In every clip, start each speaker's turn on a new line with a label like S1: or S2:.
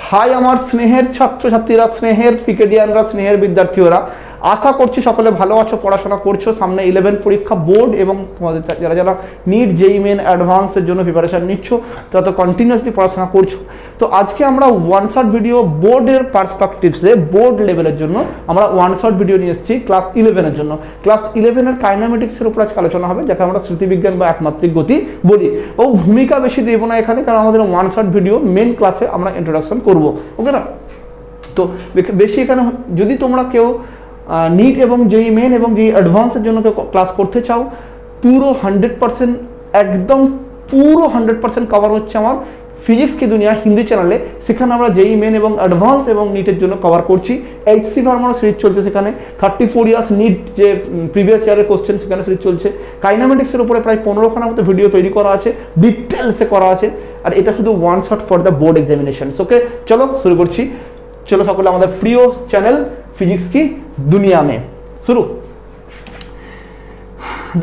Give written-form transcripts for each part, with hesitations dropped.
S1: High আমার স্নেহের ছাত্রছাত্রীরা, স্নেহের পিকেডিয়ানরা, স্নেহের বিদ্যার্থীরা, আশা করছি সকলে ভালো আছো, পড়াশোনা করছো। সামনে 11 পরীক্ষা, বোর্ড এবং তোমাদের যারা যারা নিট জেইই মেন অ্যাডভান্সের জন্য প্রিপারেশন নিচ্ছ তারা তো কন্টিনিউয়াসলি পড়াশোনা করছো। তো আজকে আমরা ওয়ান শট ভিডিও বোর্ডের পার্সপেক্টিভসে, বোর্ড লেভেলের জন্য আমরা ওয়ান শট ভিডিও নিয়ে এসেছি ক্লাস 11-এর জন্য। ক্লাস 11-এর কাইনেমেটিক্সের উপর আজকে আলোচনা হবে, যাকে আমরা স্মৃতিবিজ্ঞান বা একমাত্রিক গতি বলি। ও ভূমিকা বেশি দেবো না এখানে, কারণ আমাদের ওয়ান শট ভিডিও মেন ক্লাসে আমরা ইন্ট্রোডাকশন করবো, ওকে না? তো বেশি এখানে যদি তোমরা কেউ নিট এবং জেইই মেন এবং জেইই অ্যাডভান্সের জন্য কেউ ক্লাস করতে চাও, পুরো 100% একদম পুরো 100% কভার হচ্ছে আমার ফিজিক্স কি দুনিয়া হিন্দি চ্যানেলে। সেখানে আমরা জেইই মেন এবং অ্যাডভান্স এবং নিটের জন্য কভার করছি। এইচসি ভার্মার সিরিজ চলছে, সেখানে 34 ইয়ার্স নিট যে প্রিভিয়াস ইয়ারের কোশ্চেন সেখানে সিরিজ চলছে। কাইনেমেটিক্সের উপরে প্রায় 15খানার মতো ভিডিও তৈরি করা আছে, ডিটেলসে করা আছে। আর এটা শুধু one shot for the board examination. Okay, চলো শুরু করছি। চলো সকলে আমাদের প্রিয় চ্যানেল ফিজিক্স কি দুনিয়া মে শুরু।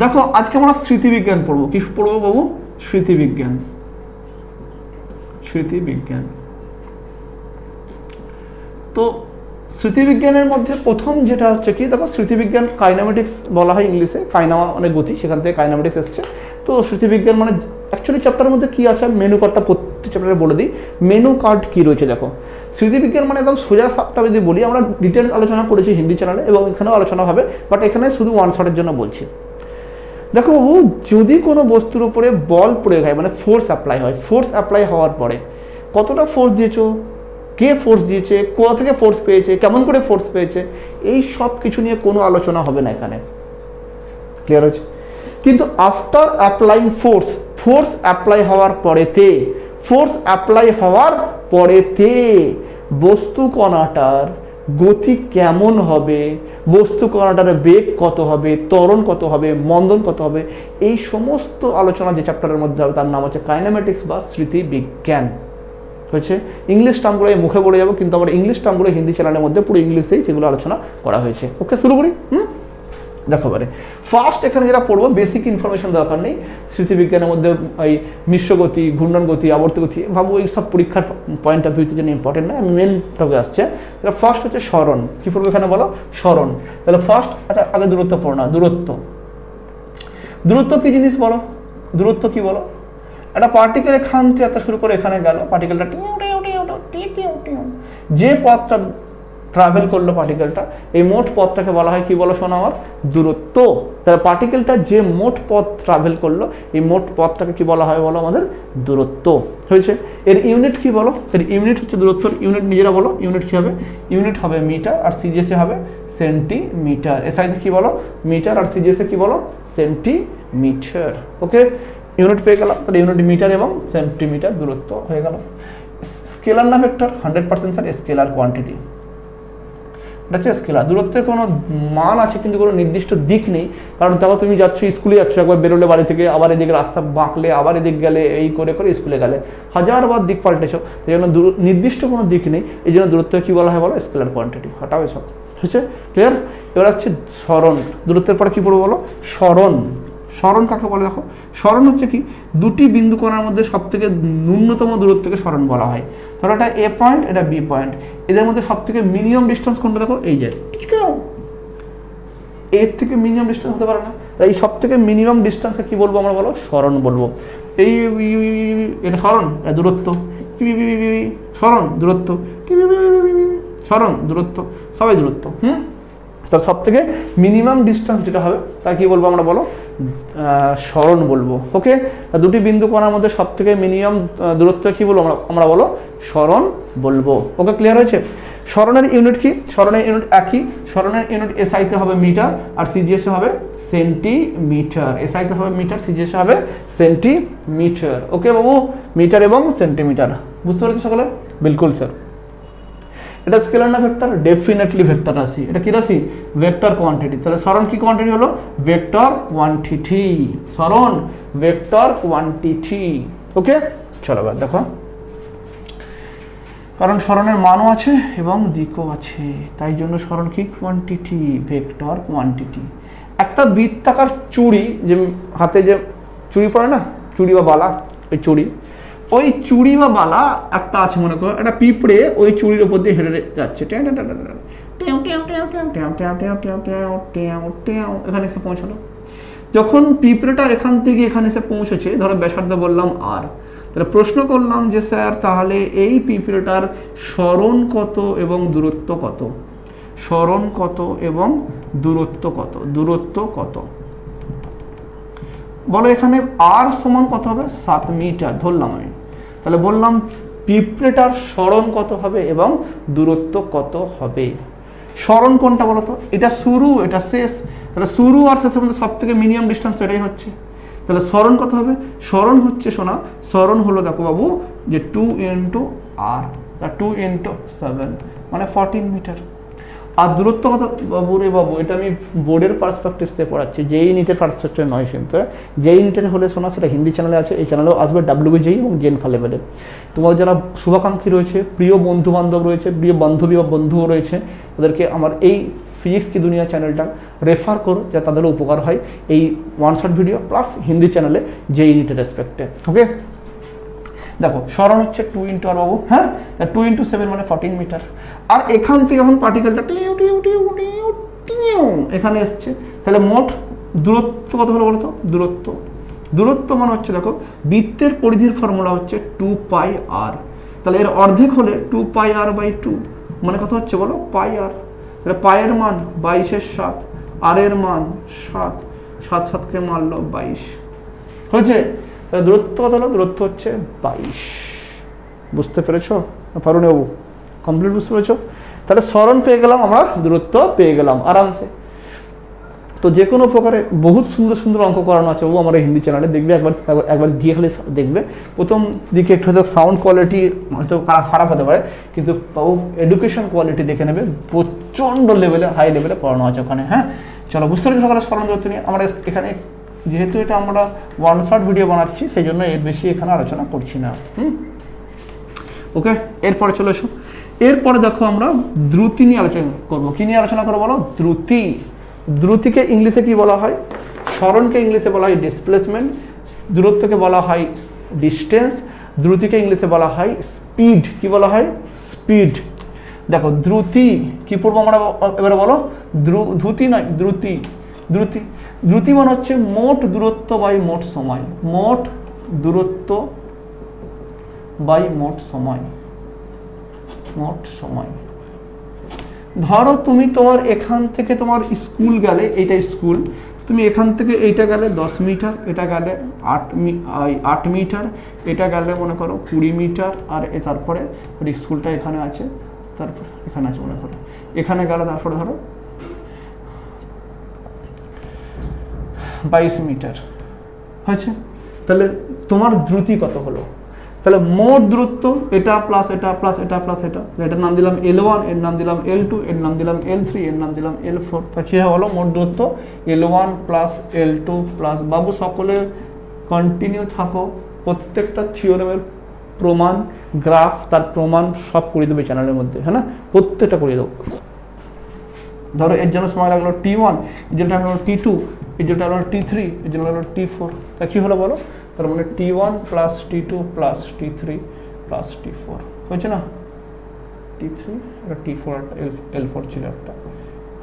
S1: দেখো আজকে আমরা স্মৃতিবিজ্ঞান পড়বো। কি পড়বো বাবু? স্মৃতিবিজ্ঞান। স্মৃতিবিজ্ঞান। তো স্মৃতিবিজ্ঞানের মধ্যে প্রথম যেটা হচ্ছে কি, দেখো স্মৃতিবিজ্ঞান কাইনেমেটিক্স বলা হয় ইংলিশে, কাইনামা মানে গতি, সেখান থেকে কাইনেমেটিক্স এসছে। তো স্মৃতিবিজ্ঞান মানে অ্যাকচুয়ালি চ্যাপ্টারের মধ্যে কি আছে, মেনু কার্ডটা প্রত্যেক চ্যাপ্টারে বলে দিই। মেনু কার্ড কি রয়েছে দেখো। স্মৃতিবিজ্ঞান মানে একদম সোজা সাপটা যদি বলি, আমরা ডিটেলস আলোচনা করেছি হিন্দি চ্যানেলে এবং এখানেও আলোচনা হবে, বাট এখানে শুধু ওয়ান শটের জন্য বলছি। দেখো বাবু, যদি কোনো বস্তুর উপরে বল প্রয়োগ হয়, মানে ফোর্স অ্যাপ্লাই হয়, ফোর্স অ্যাপ্লাই হওয়ার পরে কতটা ফোর্স দিয়েছো, কে ফোর্স দিয়েছে, কোথা থেকে ফোর্স পেয়েছে, কেমন করে ফোর্স পেয়েছে, এই সব কিছু নিয়ে কোনো আলোচনা হবে না এখানে। ক্লিয়ার হচ্ছে? কিন্তু after applying force, force apply হওয়ার পরেতে, ফোর্স অ্যাপ্লাই হওয়ার পরেতে বস্তু কণাটার গতি কেমন হবে, বস্তু কণাটার বেগ কত হবে, ত্বরণ কত হবে, মন্দন কত হবে, এই সমস্ত আলোচনা যে চ্যাপ্টারের মধ্যে হবে তার নাম হচ্ছে কাইনেমেটিক্স বা স্মৃতিবিজ্ঞান। হয়েছে? ইংলিশ টার্মগুলো আমি মুখে বলে যাবো, কিন্তু আমার ইংলিশ টার্মগুলো হিন্দি চ্যানেলের মধ্যে পুরো ইংলিশেই সেগুলো আলোচনা করা হয়েছে। ওকে, শুরু করি। দেখো বারে ফার্স্ট এখানে যেটা পড়বো, বেসিক ইনফরমেশন দরকার নেই। স্মৃতিবিজ্ঞানের মধ্যে এই মিশ্র গতি, ঘূর্ণন গতি, আবর্ত গতি, ভাবো এই সব পরীক্ষার পয়েন্ট অফ ভিউতে যেন ইম্পর্টেন্ট না, আমি মেন টপিকে আসছে। এটা ফার্স্ট হচ্ছে স্মরণ। কি পড়বো এখানে বলো? স্মরণ। তাহলে ফার্স্ট, আচ্ছা আগে দূরত্ব পড়ো না। দূরত্ব, দূরত্ব কি জিনিস বলো? দূরত্ব কি বলো? একটা পার্টিকেল এখান থেকে এত শুরু করে এখানে গেল, পার্টিকেলটা যে পথটা ট্রাভেল করলো পার্টিকেলটা, এই মোট পথটাকে বলা হয় কি বলো শোনো আমার? দূরত্ব। তাহলে পার্টিকেলটা যে মোট পথ ট্রাভেল করলো, এই মোট পথটাকে কি বলা হয় বলো? আমাদের দূরত্ব। হয়েছে? এর ইউনিট কি বলো? এর ইউনিট হচ্ছে দূরত্বর ইউনিট নিজেরা বলো। ইউনিট কি হবে? ইউনিট হবে মিটার, আর সিজিএসে হবে সেন্টিমিটার। এসআইতে কি বলো? মিটার, আর সিজিএসে কি বলো? সেন্টিমিটার। ওকে, ইউনিট পেয়ে গেলাম। তাহলে ইউনিট মিটার এবং সেন্টিমিটার দূরত্ব হয়ে গেল। স্কেলার না ভেক্টর? 100% sir scalar quantity. এটা হচ্ছে স্কেলার। দূরত্বের কোনো মান আছে কিন্তু কোনো নির্দিষ্ট দিক নেই, কারণ দেখো তুমি যাচ্ছ স্কুলে যাচ্ছ, একবার বেরোলে বাড়ি থেকে, আবার এদিকে রাস্তা বাঁকলে, আবার এদিক গেলে, এই করে করে স্কুলে গেলে হাজারবার দিক পাল্টেছো, সেই জন্য নির্দিষ্ট কোনো দিক নেই। এই জন্য দূরত্বকে কী বলা হয় বলো? Scalar quantity. হটাও এসব। হচ্ছে ক্লিয়ার? এবার আসছে স্মরণ। দূরত্বের পরে কী পড়বো বলো? স্মরণ। স্মরণ কাকে বলে দেখো? স্মরণ হচ্ছে কি, দুটি বিন্দু কণার মধ্যে সব থেকে ন্যূনতম দূরত্বকে স্মরণ বলা হয়। ধরো এটা এ পয়েন্ট, এটা বি পয়েন্ট, এদের মধ্যে সব থেকে মিনিমাম ডিস্টেন্স কোনটা দেখো? এই যে এর থেকে মিনিমাম ডিস্টেন্স হতে পারে না, এই সব থেকে মিনিমাম ডিস্টেন্সে কি বলবো আমরা বলো? স্মরণ বলবো। এই এটা স্মরণ, এটা দূরত্ব। স্মরণ, দূরত্ব, স্মরণ, দূরত্ব, সবাই দূরত্ব। তার সব থেকে মিনিমাম ডিস্টেন্স যেটা হবে তা কি বলবো আমরা বলো? স্মরণ বলবো। ওকে, দুটি বিন্দু কণার মধ্যে সব থেকে মিনিমাম দূরত্ব কি বলবো আমরা বলো? স্মরণ বলবো। ওকে, ক্লিয়ার হয়েছে? স্মরণের ইউনিট কি? স্মরণের ইউনিট একই। স্মরণের ইউনিট এসআইতে হবে মিটার, আর সিজিএসে হবে সেন্টিমিটার। এসআইতে হবে মিটার, সিজিএসে হবে সেন্টিমিটার। ওকে বাবু, মিটার এবং সেন্টিমিটার বুঝতে পারছি সকলে? বিলকুল স্যার। এটা স্কেলার না ভেক্টর? ডেফিনেটলি ভেক্টর রাশি। এটা কি রাশি? Vector quantity. তাহলে স্মরণ কি কোয়ান্টিটি হলো? Vector quantity. স্মরণ ভেক্টর কোয়ান্টিটি। ওকে, চলো এবার দেখো, কারণ স্মরণের মানও আছে এবং দিকও আছে, তাই জন্য স্মরণ কি? Quantity, vector quantity. একটা বৃত্তাকার চুড়ি, যে হাতে যে চুড়ি পরে না, চুড়ি বা বালা, ওই চুড়ি, ওই চুড়ি বা বালা একটা আছে মনে করো, একটা পিঁপড়ে ওই চুড়ির উপর দিয়ে হেঁটে যাচ্ছে, এখানে এসে পৌঁছালো। যখন পিঁপড়েটা এখান থেকে এখানে এসে পৌঁছেছে, ধরো ব্যাসার্ধ বললাম আর, তাহলে প্রশ্ন করলাম যে স্যার তাহলে এই পিঁপড়েটার সরণ কত এবং দূরত্ব কত, সরণ কত এবং দূরত্ব কত, দূরত্ব কত বলো। এখানে আর সমান কত হবে, 7 মিটার ধরলাম আমি। তাহলে বললাম পিঁপড়েটার সরণ কত হবে এবং দূরত্ব কত হবে। সরণ কোনটা বলো তো, এটা শুরু এটা শেষ, তাহলে শুরু আর শেষের মধ্যে সব থেকে মিনিমাম ডিস্টেন্স এটাই হচ্ছে। তাহলে সরণ কত হবে, সরণ হচ্ছে শোনা, সরণ হলো দেখো বাবু যে 2 × r, 2 × 7 মানে 14 মিটার। আর দূরত্ব কত বাবু রে বাবু, এটা আমি বোর্ডের পার্সপেক্টিভ থেকে পড়াচ্ছি, যেই নিটের পার্সপেক্টিভ নয়। কিন্তু যেই নিটের হলে শোনা, সেটা হিন্দি চ্যানেলে আছে, এই চ্যানেলেও আসবে WBJEE এবং জেনফা লেভেলে। তোমার যারা শুভাকাঙ্ক্ষী রয়েছে, প্রিয় বন্ধু বান্ধব রয়েছে, প্রিয় বান্ধবী বা বন্ধুও রয়েছে, তাদেরকে আমার এই ফিজিক্স কি দুনিয়া চ্যানেলটা রেফার করো, যাতে তাদেরও উপকার হয় এই one shot video plus Hindi চ্যানেলে যেই নিটের রেসপেক্টে। ওকে, দেখো সরণ হচ্ছে 2 × r বাবু, হ্যাঁ 2 × 7 মানে 14 মিটার। আর এখান থেকে যখন পার্টিকেলটা এখানে এসছে, তাহলে মোট দূরত্ব কত হলো বলো তো, দূরত্ব মানে হচ্ছে দেখো বৃত্তের পরিধির ফর্মুলা হচ্ছে 2πr, তাহলে এর অর্ধেক হলে 2πr/2 মানে কত হচ্ছে বলো, πr। তাহলে পায়ের মান 22/7, আর এর মান 7, 7 7কে মারলো 22 হয়েছে। তাহলে দূরত্ব কত হলো, দূরত্ব হচ্ছে 22। বুঝতে পেরেছো পারুনি বাবু, কমপ্লিট বুঝতে পেরেছো? তাহলে সরণ পেয়ে গেলাম আমরা, দূরত্ব পেয়ে গেলাম আরামসে। তো যে কোনো প্রকারে বহুত সুন্দর সুন্দর অঙ্ক করানো আছে বাবু আমার হিন্দি চ্যানেলে, দেখবে একবার গিয়ে খালি দেখবে। প্রথম দিকে একটু হয়তো সাউন্ড কোয়ালিটি হয়তো খারাপ হতে পারে, কিন্তু বাবু এডুকেশন কোয়ালিটি দেখে নেবে, প্রচণ্ড লেভেলে হাই লেভেলে পড়ানো আছে ওখানে। হ্যাঁ চলো, বুঝতে পেরেছি সকালে সরণ দূরত্ব নিয়ে। আমরা এখানে যেহেতু এটা আমরা ওয়ান শট ভিডিও বানাচ্ছি, সেই জন্য এর বেশি এখানে আলোচনা করছি না। ওকে, এরপরে চলে এসো। এরপরে দেখো আমরা দ্রুতি নিয়ে আলোচনা করবো। কি নিয়ে আলোচনা করবো বলো, দ্রুতি। দ্রুতিকে ইংলিশে কি বলা হয়, সরণকে ইংলিশে বলা হয় ডিসপ্লেসমেন্ট, দূরত্বকে বলা হয় ডিস্টেন্স, দ্রুতিকে ইংলিশে বলা হয় স্পিড। কি বলা হয়, স্পিড। দেখো দ্রুতি কি পড়বো আমরা এবারে বলো, দ্রুতি নয় দ্রুতি। দ্রুতি, দ্রুতি মানে হচ্ছে মোট দূরত্ব বাই মোট সময়, মোট দূরত্ব বাই মোট সময়, মোট সময়। ধরো তুমি তোমার এখান থেকে তোমার স্কুল গেলে, এইটা স্কুল, তুমি এখান থেকে এইটা গেলে 10 মিটার, এটা গেলে 8 মিটার, এটা গেলে মনে করো 20 মিটার, আর তারপরে স্কুলটা এখানে আছে, তারপর এখানে আছে মনে করো, এখানে গেলে তারপরে ধরো 22 মিটার হয়েছে। তাহলে তোমার দ্রুতি কত হলো, তাহলে মোট দূরত্ব এটা প্লাস এটা প্লাস এটা প্লাস এটা, এটার নাম দিলাম L1, এর নাম দিলাম L2, এর নাম দিলাম L3, এর নাম দিলাম L4। তা কি হলো, মোট দূরত্ব L1 প্লাস L2 প্লাস, বাবু সকলে কন্টিনিউ থাকো, প্রত্যেকটা থিওরেমের প্রমাণ, গ্রাফ, তার প্রমাণ সব করে দেবে চ্যানেলের মধ্যে, হ্যাঁ না, প্রত্যেকটা করে দেবো। ধরো এর জন্য সময় লাগলো T1, এর জন্য লাগলো T2, এর জন্য লাগলো T3, এর জন্য লাগলো T4। তা কি হলো বলো, তার মানে T1 plus T2 plus T3 plus T4 হয়েছে না, T3 এটা T4 L4 ছিল একটা,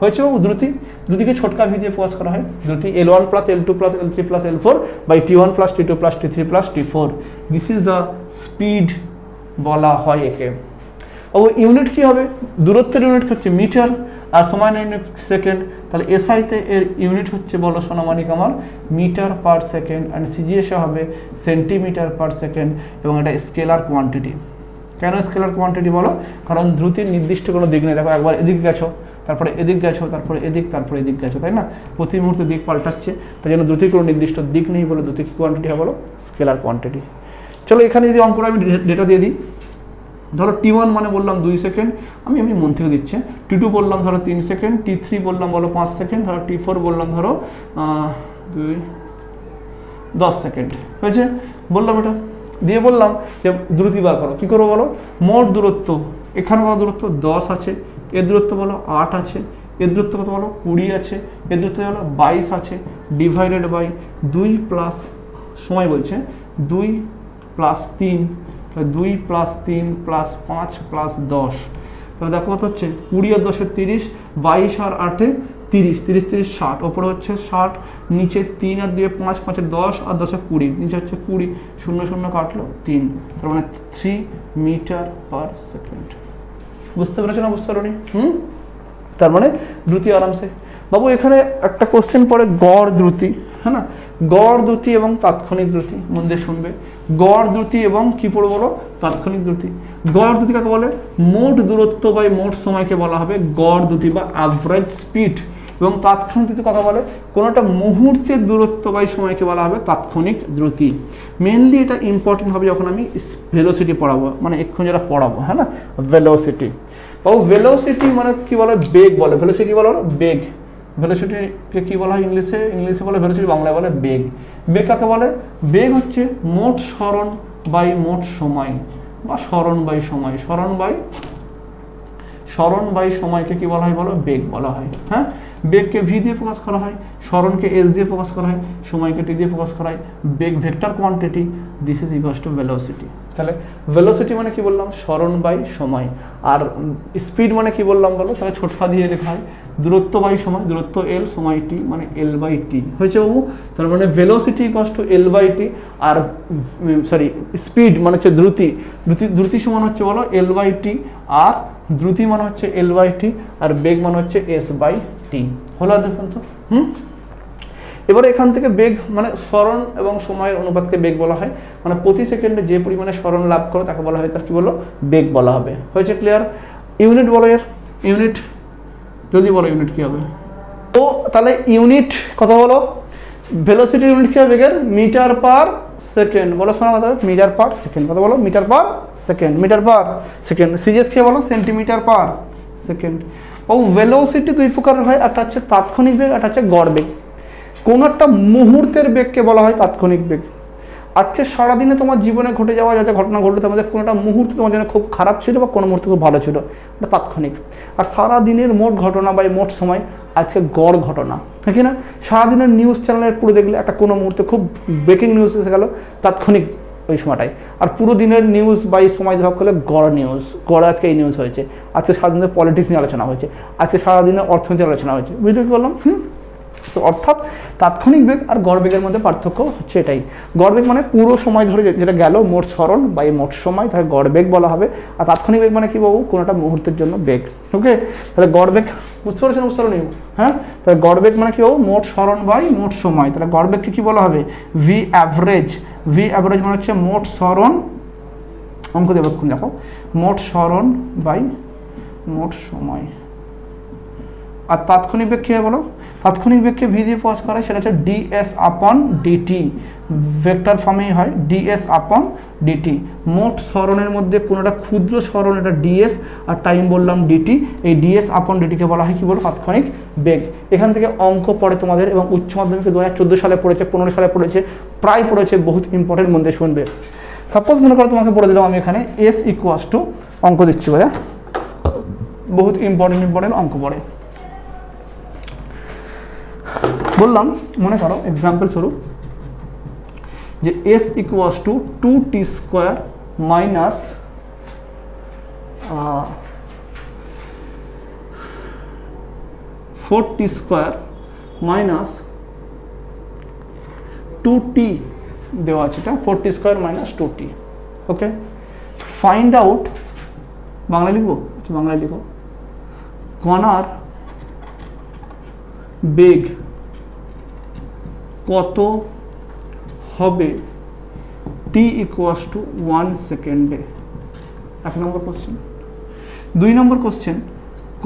S1: হয়েছে বাবু দ্রুতি। দ্রুতিকে ছোটকা ভি দিয়ে প্রকাশ করা হয়, দ্রুতি L1 plus L2 plus L3 plus L4 by T1 plus T2 plus T3 plus T4। This is the speed বলা হয় একে। ও ইউনিট কি হবে, দূরত্বের ইউনিট হচ্ছে মিটার আর সময় ইউনিট সেকেন্ড। তাহলে এসআইতে এর ইউনিট হচ্ছে বলো সোনামানিক আমার মিটার পার সেকেন্ড, অ্যান্ড সিজিএসে হবে সেন্টিমিটার পার সেকেন্ড, এবং এটা স্কেলার কোয়ান্টিটি। কেন স্কেলার কোয়ান্টিটি বলো, কারণ দ্রুতির নির্দিষ্ট কোনো দিক নেই। দেখো একবার এদিক গেছো, তারপরে এদিক গেছো, তারপরে এদিক, তারপরে এদিক গেছো, তাই না, প্রতি মুহূর্তে দিক পাল্টাচ্ছে, তাই জন্য দ্রুতির কোনো নির্দিষ্ট দিক নেই বলে দ্রুতি কি কোয়ান্টিটি হবে বলো, স্কেলার কোয়ান্টিটি। চলো এখানে যদি অঙ্কটা আমি ডেটা দিয়ে দিই, ধরো T1 মানে বললাম 2 সেকেন্ড, আমি মন থেকে দিচ্ছি। T2 বললাম ধরো 3 সেকেন্ড, T3 বললাম বলো 5 সেকেন্ড, ধরো T4 বললাম ধরো 10 সেকেন্ড হয়েছে। বললাম এটা দিয়ে বললাম যে দ্রুতি বার করো। কী করবো বলো, মোট দূরত্ব, এখানে কত দূরত্ব 10 আছে, এর দূরত্ব বলো 8 আছে, এর দূরত্ব কত বলো 20 আছে, এর দূরত্ব বলো 22 আছে, ডিভাইডেড বাই 2 প্লাস সময় বলছে 2 প্লাস 3, তাহলে 2 প্লাস 3 প্লাস 5 প্লাস 10, তাহলে দেখো কত হচ্ছে 20 আর 10 30, 22 আর 8 30, 30 30 60, ওপরে হচ্ছে 60, নিচে 3 আর 2 5, 5 10 আর 10 20, নিচে হচ্ছে 20, 0 0 কাটলো 3, তার মানে 3 মিটার পার সেকেন্ড। বুঝতে পেরেছো না? বুঝতে পারোনি? তার মানে দ্রুতি আরামসে। বাবু এখানে একটা কোশ্চেন পড়ে গড় দ্রুতি, হ্যাঁ না, গড় দ্রুতি এবং তাৎক্ষণিক দ্রুতি, মন দিয়ে শুনবে। গড় দ্রুতি এবং কি পড়বো বলো? তাৎক্ষণিক দ্রুতি। গড় দ্রুতি কাকে বলে? মোট দূরত্ব বা মোট সময়কে বলা হবে গড় দ্রুতি বা অ্যাভারেজ স্পিড। এবং তাৎক্ষণিক দ্রুতি কথা বলে কোনো একটা মুহূর্তের দূরত্ব বা সময়কে বলা হবে তাৎক্ষণিক দ্রুতি। মেনলি এটা ইম্পর্টেন্ট হবে যখন আমি ভেলোসিটি পড়াবো, মানে এক্ষুনি যেটা পড়াবো, হ্যাঁ না, ভেলোসিটি। বাবু ভেলোসিটি মানে কি বলে? বেগ বলে। ভেলোসিটি কি বলো? বেগ। ভেলোসিটিকে কি বলা হয় ইংলিশে? ইংলিশে বলে ভেলোসিটি, বাংলায় বলে বেগ। বেগ কাকে বলে? বেগ হচ্ছে মোট সরণ বাই মোট সময় বা সরণ বাই সময়। সরণ বাই সময়কে কি বলা হয় বলো? বেগ বলা হয়। হ্যাঁ, বেগকে ভি দিয়ে প্রকাশ করা হয়, সরণকে এস দিয়ে প্রকাশ করা হয়, সময়কে টি দিয়ে প্রকাশ করা হয়। বেগ vector quantity, this is equals to velocity. তাহলে ভেলোসিটি মানে কি বললাম? সরণ বাই সময়। আর স্পিড মানে কি বললাম বলো? তাহলে ছোটফা দিয়ে লেখা হয় দূরত্ব বাই সময়, দূরত্ব এল, সময় টি, মানে এল বাই টি। হয়েছে বাবু? তার মানে velocity equals to L by T, আর সরি স্পিড মানে হচ্ছে দ্রুতি। দ্রুতি সমান হচ্ছে বলো এল বাই টি, আর দ্রুতি মানে হচ্ছে এল বাই টি, আর বেগ মানে হচ্ছে এস বাই টি। হলো দেখুন তো। এবারে এখান থেকে বেগ মানে সরণ এবং সময়ের অনুপাতকে বেগ বলা হয়, মানে প্রতি সেকেন্ডে যে পরিমাণে সরণ লাভ করো তাকে বলা হয়, তার কি বলো? বেগ বলা হবে। হয়েছে ক্লিয়ার? ইউনিট বলো এর, ইউনিট যদি বলো ইউনিট কি হবে? তো তাহলে ইউনিট কথা বলো, ভেলোসিটি ইউনিট কি হবে বেগের? Metre per second. বলো শোনা কথা, মিটার পার সেকেন্ড। কথা বলো, metre per second, metre per second. Serious কি বলো? Centimetre per second. ও ভেলোসিটি দুই প্রকার হয়, একটা হচ্ছে তাৎক্ষণিক বেগ, একটা হচ্ছে গড় বেগ। কোন একটা মুহূর্তের বেগকে বলা হয় তাৎক্ষণিক বেগ। আজকে সারাদিনে তোমার জীবনে ঘটে যাওয়া যা যা ঘটনা ঘটলো তার মধ্যে কোনো একটা মুহূর্ত তোমার জন্য খুব খারাপ ছিল বা কোনো মুহূর্তে খুব ভালো ছিল, এটা তাৎক্ষণিক। আর সারাদিনের মোট ঘটনা বা মোট সময় আজকে গড় ঘটনা, ঠিক না? সারাদিনের নিউজ চ্যানেলের পুরো দেখলে একটা কোনো মুহূর্তে খুব ব্রেকিং নিউজ এসে গেল, তাৎক্ষণিক ওই সময়টাই। আর পুরো দিনের নিউজ বা এই সময় ভাগ করলে গড় নিউজ, গড় আজকে এই নিউজ হয়েছে, আজকে সারাদিনের পলিটিক্স নিয়ে আলোচনা হয়েছে, আজকে সারাদিনের অর্থনীতি আলোচনা হয়েছে। বুঝতে কি বললাম? তো অর্থাৎ তাৎক্ষণিক বেগ আর গড় বেগের মধ্যে পার্থক্য হচ্ছে এটাই। গড় বেগ মানে পুরো সময় ধরে যেটা গেল মোট সরণ বা এই মোট সময়, তাকে গড় বেগ বলা হবে। আর তাৎক্ষণিক বেগ মানে কি বাবু? কোনো একটা মুহূর্তের জন্য বেগ। ওকে, তাহলে গড় বেগ বুঝতে পারছেন? বুঝতে পারো? হ্যাঁ, তাহলে গড় বেগ মানে কি বাবু? মোট সরণ বাই মোট সময়। তাহলে গড় বেগকে কি বলা হবে? V average. ভি অ্যাভারেজ মানে হচ্ছে মোট সরণ, অঙ্ক দেব দেখো, মোট সরণ বাই মোট সময়। আর তাৎক্ষণিক বেগ কি হয় বলো? তাৎক্ষণিক বেগকে ভি দিয়ে প্রকাশ করা হয়, সেটা হচ্ছে ডিএস আপন ডিটি, ভেক্টর ফর্মেই হয়, ডিএস আপন ডিটি। মোট সরণের মধ্যে কোনোটা ক্ষুদ্র সরণ, এটা ডিএস, আর টাইম বললাম ডিটি। এই ডিএস আপন ডিটিকে বলা হয় কি বলো? তাৎক্ষণিক বেগ। এখান থেকে অঙ্ক পড়ে তোমাদের, এবং উচ্চ মাধ্যমিকে 2014 সালে পড়েছে, 15 সালে পড়েছে, প্রায় পড়েছে, বহুত ইম্পর্টেন্ট, মধ্যে শুনবে। সাপোজ মনে করো তোমাকে বলে দিলাম আমি এখানে এস ইকুয়ালস টু, অঙ্ক দিচ্ছি ভাইয়া, বহুত ইম্পর্টেন্ট অঙ্ক পড়ে। বললাম মনে করো এক্সাম্পল স্বরূপ যে S equals two 2t square minus 4t square minus 2t দেওয়া আছে, এটা 4t স্কোয়ার মাইনাস 2t। ওকে, ফাইন্ড আউট, বাংলায় লিখবো? আচ্ছা বাংলায় লিখো, কণার বেগ কত হবে t ইকুয়ালস টু 1 সেকেন্ডে? 1 নম্বর কোশ্চেন। 2 নম্বর কোশ্চেন,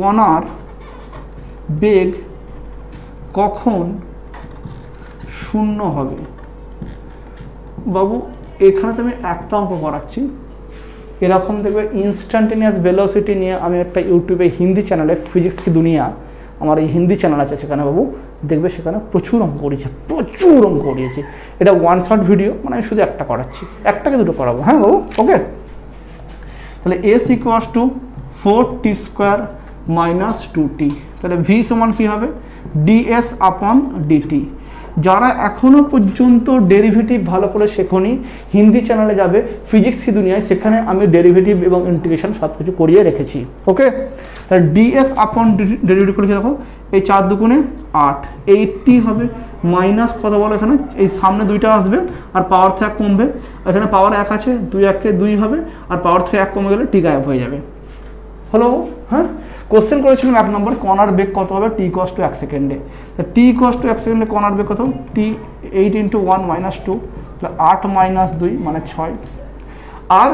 S1: কণার বেগ কখন 0 হবে? বাবু এখানে তো আমি একটা অঙ্ক করাচ্ছি, এরকম দেখবে ইনস্ট্যান্টেনিয়াস ভেলোসিটি নিয়ে আমি একটা ইউটিউবে হিন্দি চ্যানেলে ফিজিক্স কি দুনিয়া, আমার এই হিন্দি চ্যানেল আছে, সেখানে বাবু দেখবে সেখানে প্রচুর অঙ্ক করিয়েছি, এটা ওয়ান শট ভিডিও, মানে আমি শুধু একটা করাচ্ছি, একটাকে দুটো করাবো। হ্যাঁ বাবু, ওকে। তাহলে S equals two 4t square minus 2t, তাহলে ভি সমান কী হবে? ডিএস আপন ডিটি। যারা এখনো পর্যন্ত ডেরিভেটিভ ভালো করে শেখনি, হিন্দি চ্যানেলে যাবে ফিজিক্স কি দুনিয়ায়, সেখানে আমি ডেরিভেটিভ এবং ইন্টিগ্রেশন সব কিছু করিয়ে রেখেছি। ওকে, তাহলে ডিএস আপন ডেরিভেটিভ করে দেখো, এই 4 দুগুণে 8, 80 হবে মাইনাস কত বলো, এখানে এই সামনে 2টা আসবে আর পাওয়ার থেকে 1 কমবে, এখানে পাওয়ার 1 আছে, 2 1 2 হবে আর পাওয়ার থেকে 1 কমে গেলে টি গায়েব হয়ে যাবে। হলো, হ্যাঁ। কোশ্চেন করেছিলাম 1 নম্বর, কণার বেগ কত হবে টি ইকুয়ালস টু 1 সেকেন্ডে। টি ইকুয়ালস টু 1 সেকেন্ডে কণার বেগ কত, টি 8 × 1 - 2, 8 - 2 মানে 6। আর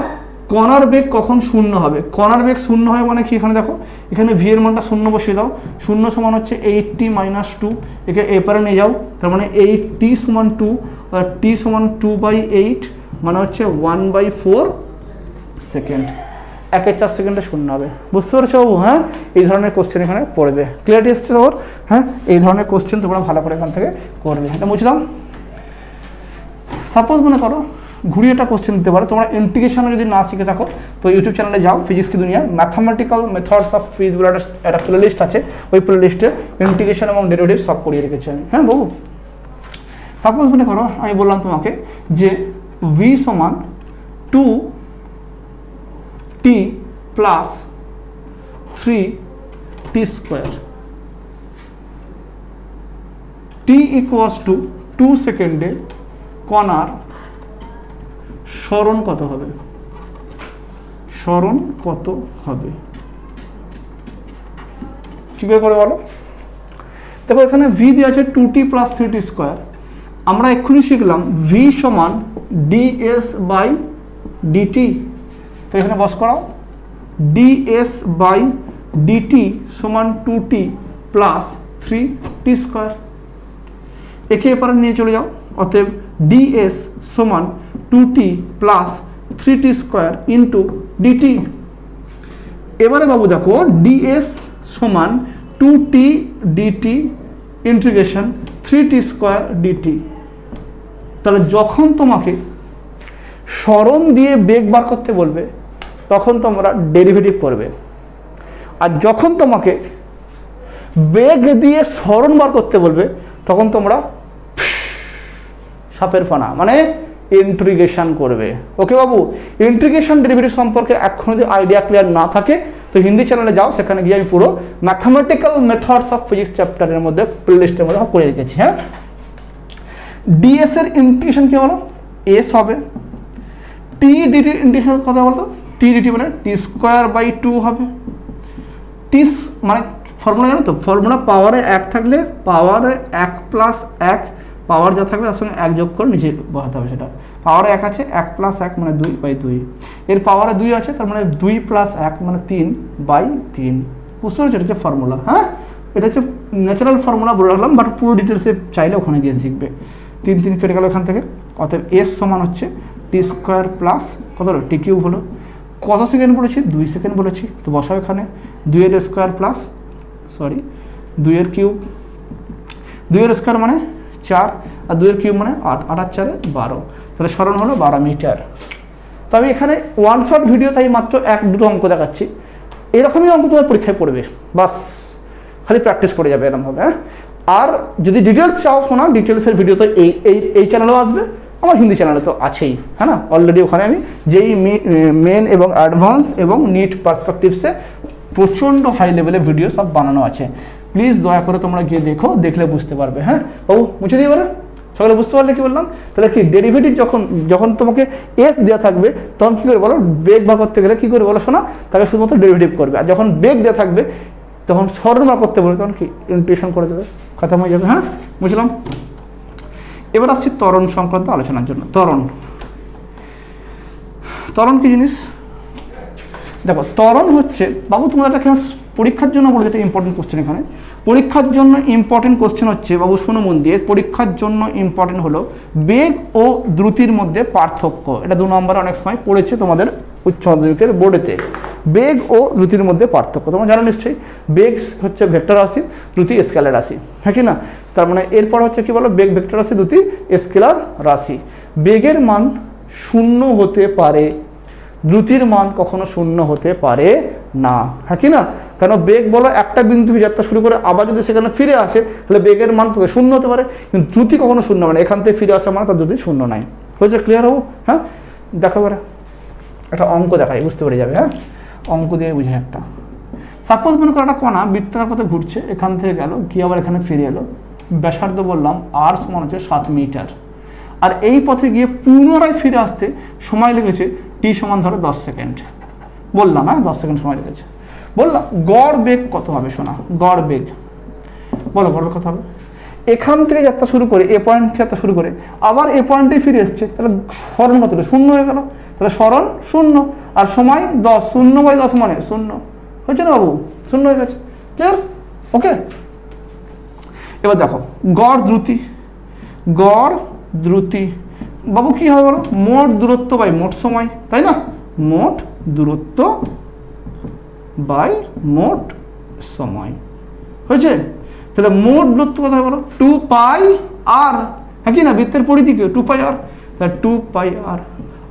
S1: কণার বেগ কখন শূন্য হবে, কণার বেগ শূন্য হয় মানে কি, এখানে দেখো এখানে ভি এর মানটা 0 বসিয়ে দাও, 0 সমান হচ্ছে 8t - 2, একে এপারে নিয়ে যাও, তার মানে 8t = 2, t = 2/8 মানে হচ্ছে 1/4 সেকেন্ড। 1/4 সেকেন্ডে শূন্য হবে, বুঝতে পারছো? হ্যাঁ, এই ধরনের কোশ্চেন এখানে পড়বে। ক্লিয়ারিটি এসছে তোর? হ্যাঁ, এই ধরনের কোশ্চেন তোমরা ভালো করে এখান থেকে করবে, এটা বুঝলাম। সাপোজ মনে করো ঘুরিয়ে একটা কোশ্চেন দিতে পারো, তোমরা ইন্টিগ্রেশনে যদি না শিখে থাকো তো ইউটিউব চ্যানেলে যাও, ফিজিক্স কি দুনিয়া ম্যাথামেটিক্যাল মেথডস অফ ফিজিক্স বলে একটা প্লে লিস্ট আছে, ওই প্লে লিস্টে ইন্টিগ্রেশন এবং ডেরিভেটিভ সব করিয়ে রেখেছি আমি। হ্যাঁ বাবু, সাপোজ মনে করো আমি বললাম তোমাকে যে v = 2t + 3t², t = 2 সেকেন্ডে কণার সরণ কত হবে, সরণ কত হবে কি করে বলো? দেখো এখানে v দেওয়া আছে 2t + 3t², আমরা এক্ষুনি শিখলাম v = ds/dt, তো এখানে বস করাও, ds/dt = 2t + 3t², একে এপারে নিয়ে চলে যাও, অতএব ds = 2t + 3t² × dt। এবারে বাবু দেখো ds = 2t dt integration 3t² dt। তাহলে যখন তোমাকে সরণ দিয়ে বেগ বার করতে বলবে তখন তোমরা ডেরিভেটিভ করবে, আর যখন তোমাকে বেগ দিয়ে সরণ বার করতে বলবে তখন তোমরা সাপের ফানা মানে ইন্টিগ্রেশন করবে। ওকে বাবু, ইন্টিগ্রেশন ডেরিভেটিভ সম্পর্কে এখন যদি আইডিয়া ক্লিয়ার না থাকে তো হিন্দি চ্যানেলে যাও, সেখানে গিয়ে আমি পুরো ম্যাথামেটিক্যাল মেথডস অফ ফিজিক্স চ্যাপ্টারের মধ্যে প্লেলিস্টের মধ্যে করে রেখেছি। হ্যাঁ, ডিএস এর ইন্টিগ্রেশন কি বলো, এস হবে, টি ডিটি ইন্টিগ্রেশন কথা বলতো, টি ডিটি মানে t²/2 হবে, টি মানে ফর্মুলা জানো তো, ফর্মুলা পাওয়ারে 1 থাকলে পাওয়ারে 1 + 1, পাওয়ার যা থাকবে তার সঙ্গে 1 যোগ করে নিচে বসাতে হবে, সেটা পাওয়ারে 1 আছে, 1 + 1 মানে 2/2, এর পাওয়ারে 2 আছে, তার মানে 2 + 1 মানে 3/3। বুঝতে পারছো? এটা হচ্ছে ফর্মুলা। হ্যাঁ, এটা হচ্ছে ন্যাচারাল ফর্মুলা বলে রাখলাম, বাট পুরো ডিটেলসে চাইলে ওখানে গিয়ে শিখবে। 3 3 কেটে গেল এখান থেকে, অতএব এস সমান হচ্ছে t² প্লাস কত হলো t³ হলো, কত সেকেন্ড বলেছি 2 সেকেন্ড বলেছি, তো বসাও এখানে 2 এর স্কোয়ার প্লাস 2 এর কিউব, 2 এর স্কোয়ার মানে 4 আর 2 এর কিউব মানে 8, 8 আর 4 12, তাহলে সরণ হলো 12 মিটার। তো আমি এখানে ওয়ান শট ভিডিও তাই মাত্র 1-2 অঙ্ক দেখাচ্ছি, এরকমই অঙ্ক তোমার পরীক্ষায় পড়বে, বাস খালি প্র্যাকটিস করে যাবে এরকমভাবে। হ্যাঁ, আর যদি ডিটেলস চাও শোনা, ডিটেলসের ভিডিও তো এই চ্যানেলেও আসবে, আমার হিন্দি চ্যানেলে তো আছেই, হ্যাঁ না, অলরেডি ওখানে আমি যেই মেন এবং অ্যাডভান্স এবং নিট পার্সপেক্টিভসে প্রচণ্ড হাই লেভেলের ভিডিও সব বানানো আছে, প্লিজ দয়া করে তোমরা গিয়ে দেখো, দেখলে বুঝতে পারবে। হ্যাঁ বাবু, মুছে দিয়ে বলে সকালে বুঝতে পারলে কি বললাম? তাহলে কি ডেরিভেটিভ যখন তোমাকে এস দেওয়া থাকবে তখন কী করে বলো, বেগ বার করতে গেলে কী করে বলো শোনা, তাকে শুধুমাত্র ডেরিভেটিভ করবে, আর যখন বেগ দেওয়া থাকবে তখন সরণ বার করতে বলে তখন কি ইন্টিগ্রেশন করে দেবে, খতম হয়ে যাবে। হ্যাঁ, বুঝলাম। এবার আসছি ত্বরণ সংক্রান্ত আলোচনার জন্য। ত্বরণ কি জিনিস? দেখো, ত্বরণ হচ্ছে বাবু তোমাদের একটা পরীক্ষার জন্য বলে, যেটা ইম্পর্টেন্ট কোশ্চেন, এখানে পরীক্ষার জন্য ইম্পর্টেন্ট কোশ্চেন হচ্ছে বাবু, শোনো মন দিয়ে, পরীক্ষার জন্য ইম্পর্টেন্ট হলো বেগ ও দ্রুতির মধ্যে পার্থক্য। এটা 2 নম্বরে অনেক সময় পড়েছে তোমাদের উচ্চ মাধ্যমিকের বোর্ডেতে, বেগ ও দ্রুতির মধ্যে পার্থক্য। তোমরা জানো নিশ্চয়ই, বেগ হচ্ছে ভেক্টর রাশি, দ্রুতি স্কেলার রাশি, হ্যাঁ কি না? তার মানে এরপর হচ্ছে কি বলো, বেগ ভেক্টর রাশি, দ্রুতি স্কেলার রাশি। বেগের মান 0 হতে পারে, দ্রুতির মান কখনো 0 হতে পারে না, হ্যাঁ কি না? কেন বেগ বলো একটা বিন্দু থেকে যাত্রা শুরু করে আবার যদি সেখানে ফিরে আসে তাহলে বেগের মান তো শূন্য হতে পারে, কিন্তু দ্রুতি কখনো শূন্য মানে এখান থেকে ফিরে আসা মানে তার দ্রুতি শূন্য নাই। হয়েছে? ক্লিয়ার হবো? হ্যাঁ, দেখো এবারে একটা অঙ্ক দেখাই, বুঝতে পেরে যাবে। হ্যাঁ, অঙ্ক দিয়ে বুঝে একটা, সাপোজ মনে করো একটা কণা বৃত্তাকার পথে ঘুরছে, এখান থেকে গেল গিয়ে আবার এখানে ফিরে এলো, ব্যাসার্ধ বললাম আর সমান হচ্ছে 7 মিটার, আর এই পথে গিয়ে পুনরায় ফিরে আসতে সময় লেগেছে টি সমান ধরো 10 সেকেন্ড বললাম। হ্যাঁ, 10 সেকেন্ড সময় লেগেছে বললাম। গড় বেগ কত হবে শোনা? গড় বেগ বলো, গড় বেগ কত হবে? এখান থেকে যাত্রা শুরু করে এ পয়েন্ট যাত্রা শুরু করে আবার এ পয়েন্টে ফিরে এসছে, তাহলে স্মরণ কত? শূন্য হয়ে গেল, তাহলে স্মরণ শূন্য, আর সময় 10, 0/10 মানে শূন্য। হয়েছে না বাবু? শূন্য হয়ে গেছে। ক্লিয়ার? ওকে, এবার দেখো গড় দ্রুতি। গড় দ্রুতি বাবু কি হবে বলো? মোট দূরত্ব বাই মোট সময়, তাই না? মোট দূরত্ব বাই মোট সময়। হয়েছে? তাহলে মোট দূরত্ব কত হবে বলো? 2πr, হ্যাঁ কি না? বৃত্তের পরিধি কি 2πr, তাহলে 2πr।